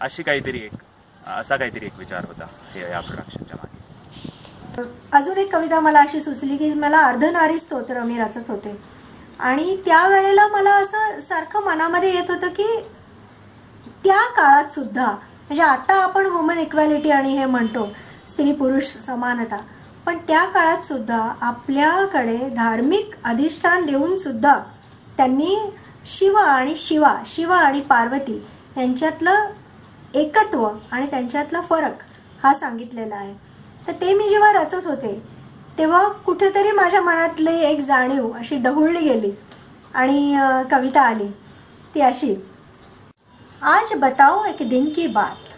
असा काहीतरी एक विचार होता हे या प्रोडक्शनच्या मागे. अजून एक कविता मला अशी सुचली की मला अर्धनारी स्तोत्र मी रचत होते, आणि त्यावेळेला मला असं सारखं मनामध्ये येत होतं की त्या काळात सुद्धा, म्हणजे आता आपण वुमन इक्वॅलिटी आणि हे म्हणतो स्त्री पुरुष समानता, पण त्या काळात सुद्धा आपल्याकडे धार्मिक अधिष्ठान देऊन सुद्धा त्यांनी शिव आणि शिवा, शिव आणि पार्वती यांच्यातलं एकत्व आणि त्यांच्यातला फरक हा सांगितलेला आहे. तर ते मी जेव्हा रचत होते तेव्हा कुठेतरी माझ्या मनातली एक जाणीव अशी ढवळली गेली आणि कविता आली ती अशी. आज बताओ एक दिन की बात,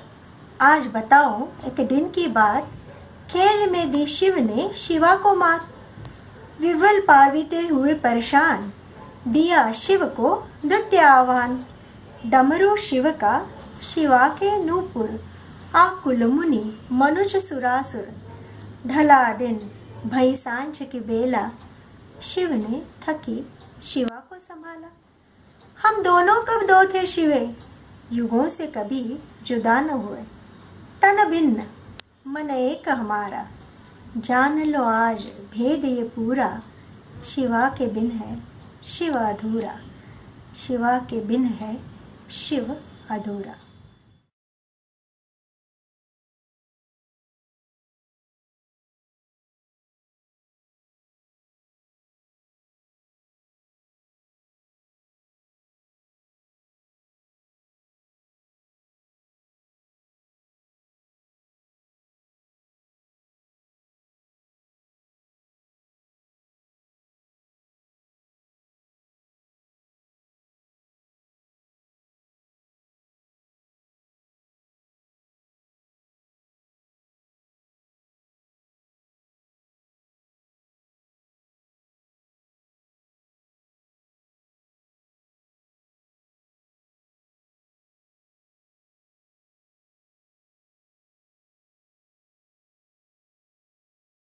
आज बताओ एक दिन की बात, खेल में दी शिव ने शिवा को मात, विवल पार्वती हुए परेशान, दिया शिव को नृत्य आह्वान, डमरू शिव का शिवा के नूपुर, आकुल मुनि मनुज सुरासुर, ढला दिन भई सांझ की बेला, शिव ने थकी शिवा को संभाला. हम दोनों कब दो थे शिवे, युगों से कभी जुदा न हुए, तन भिन्न मन एक हमारा, जान लो आज भेद ये पूरा, शिवा के बिन है शिव अधूरा, शिवा के बिन है शिव अधूरा.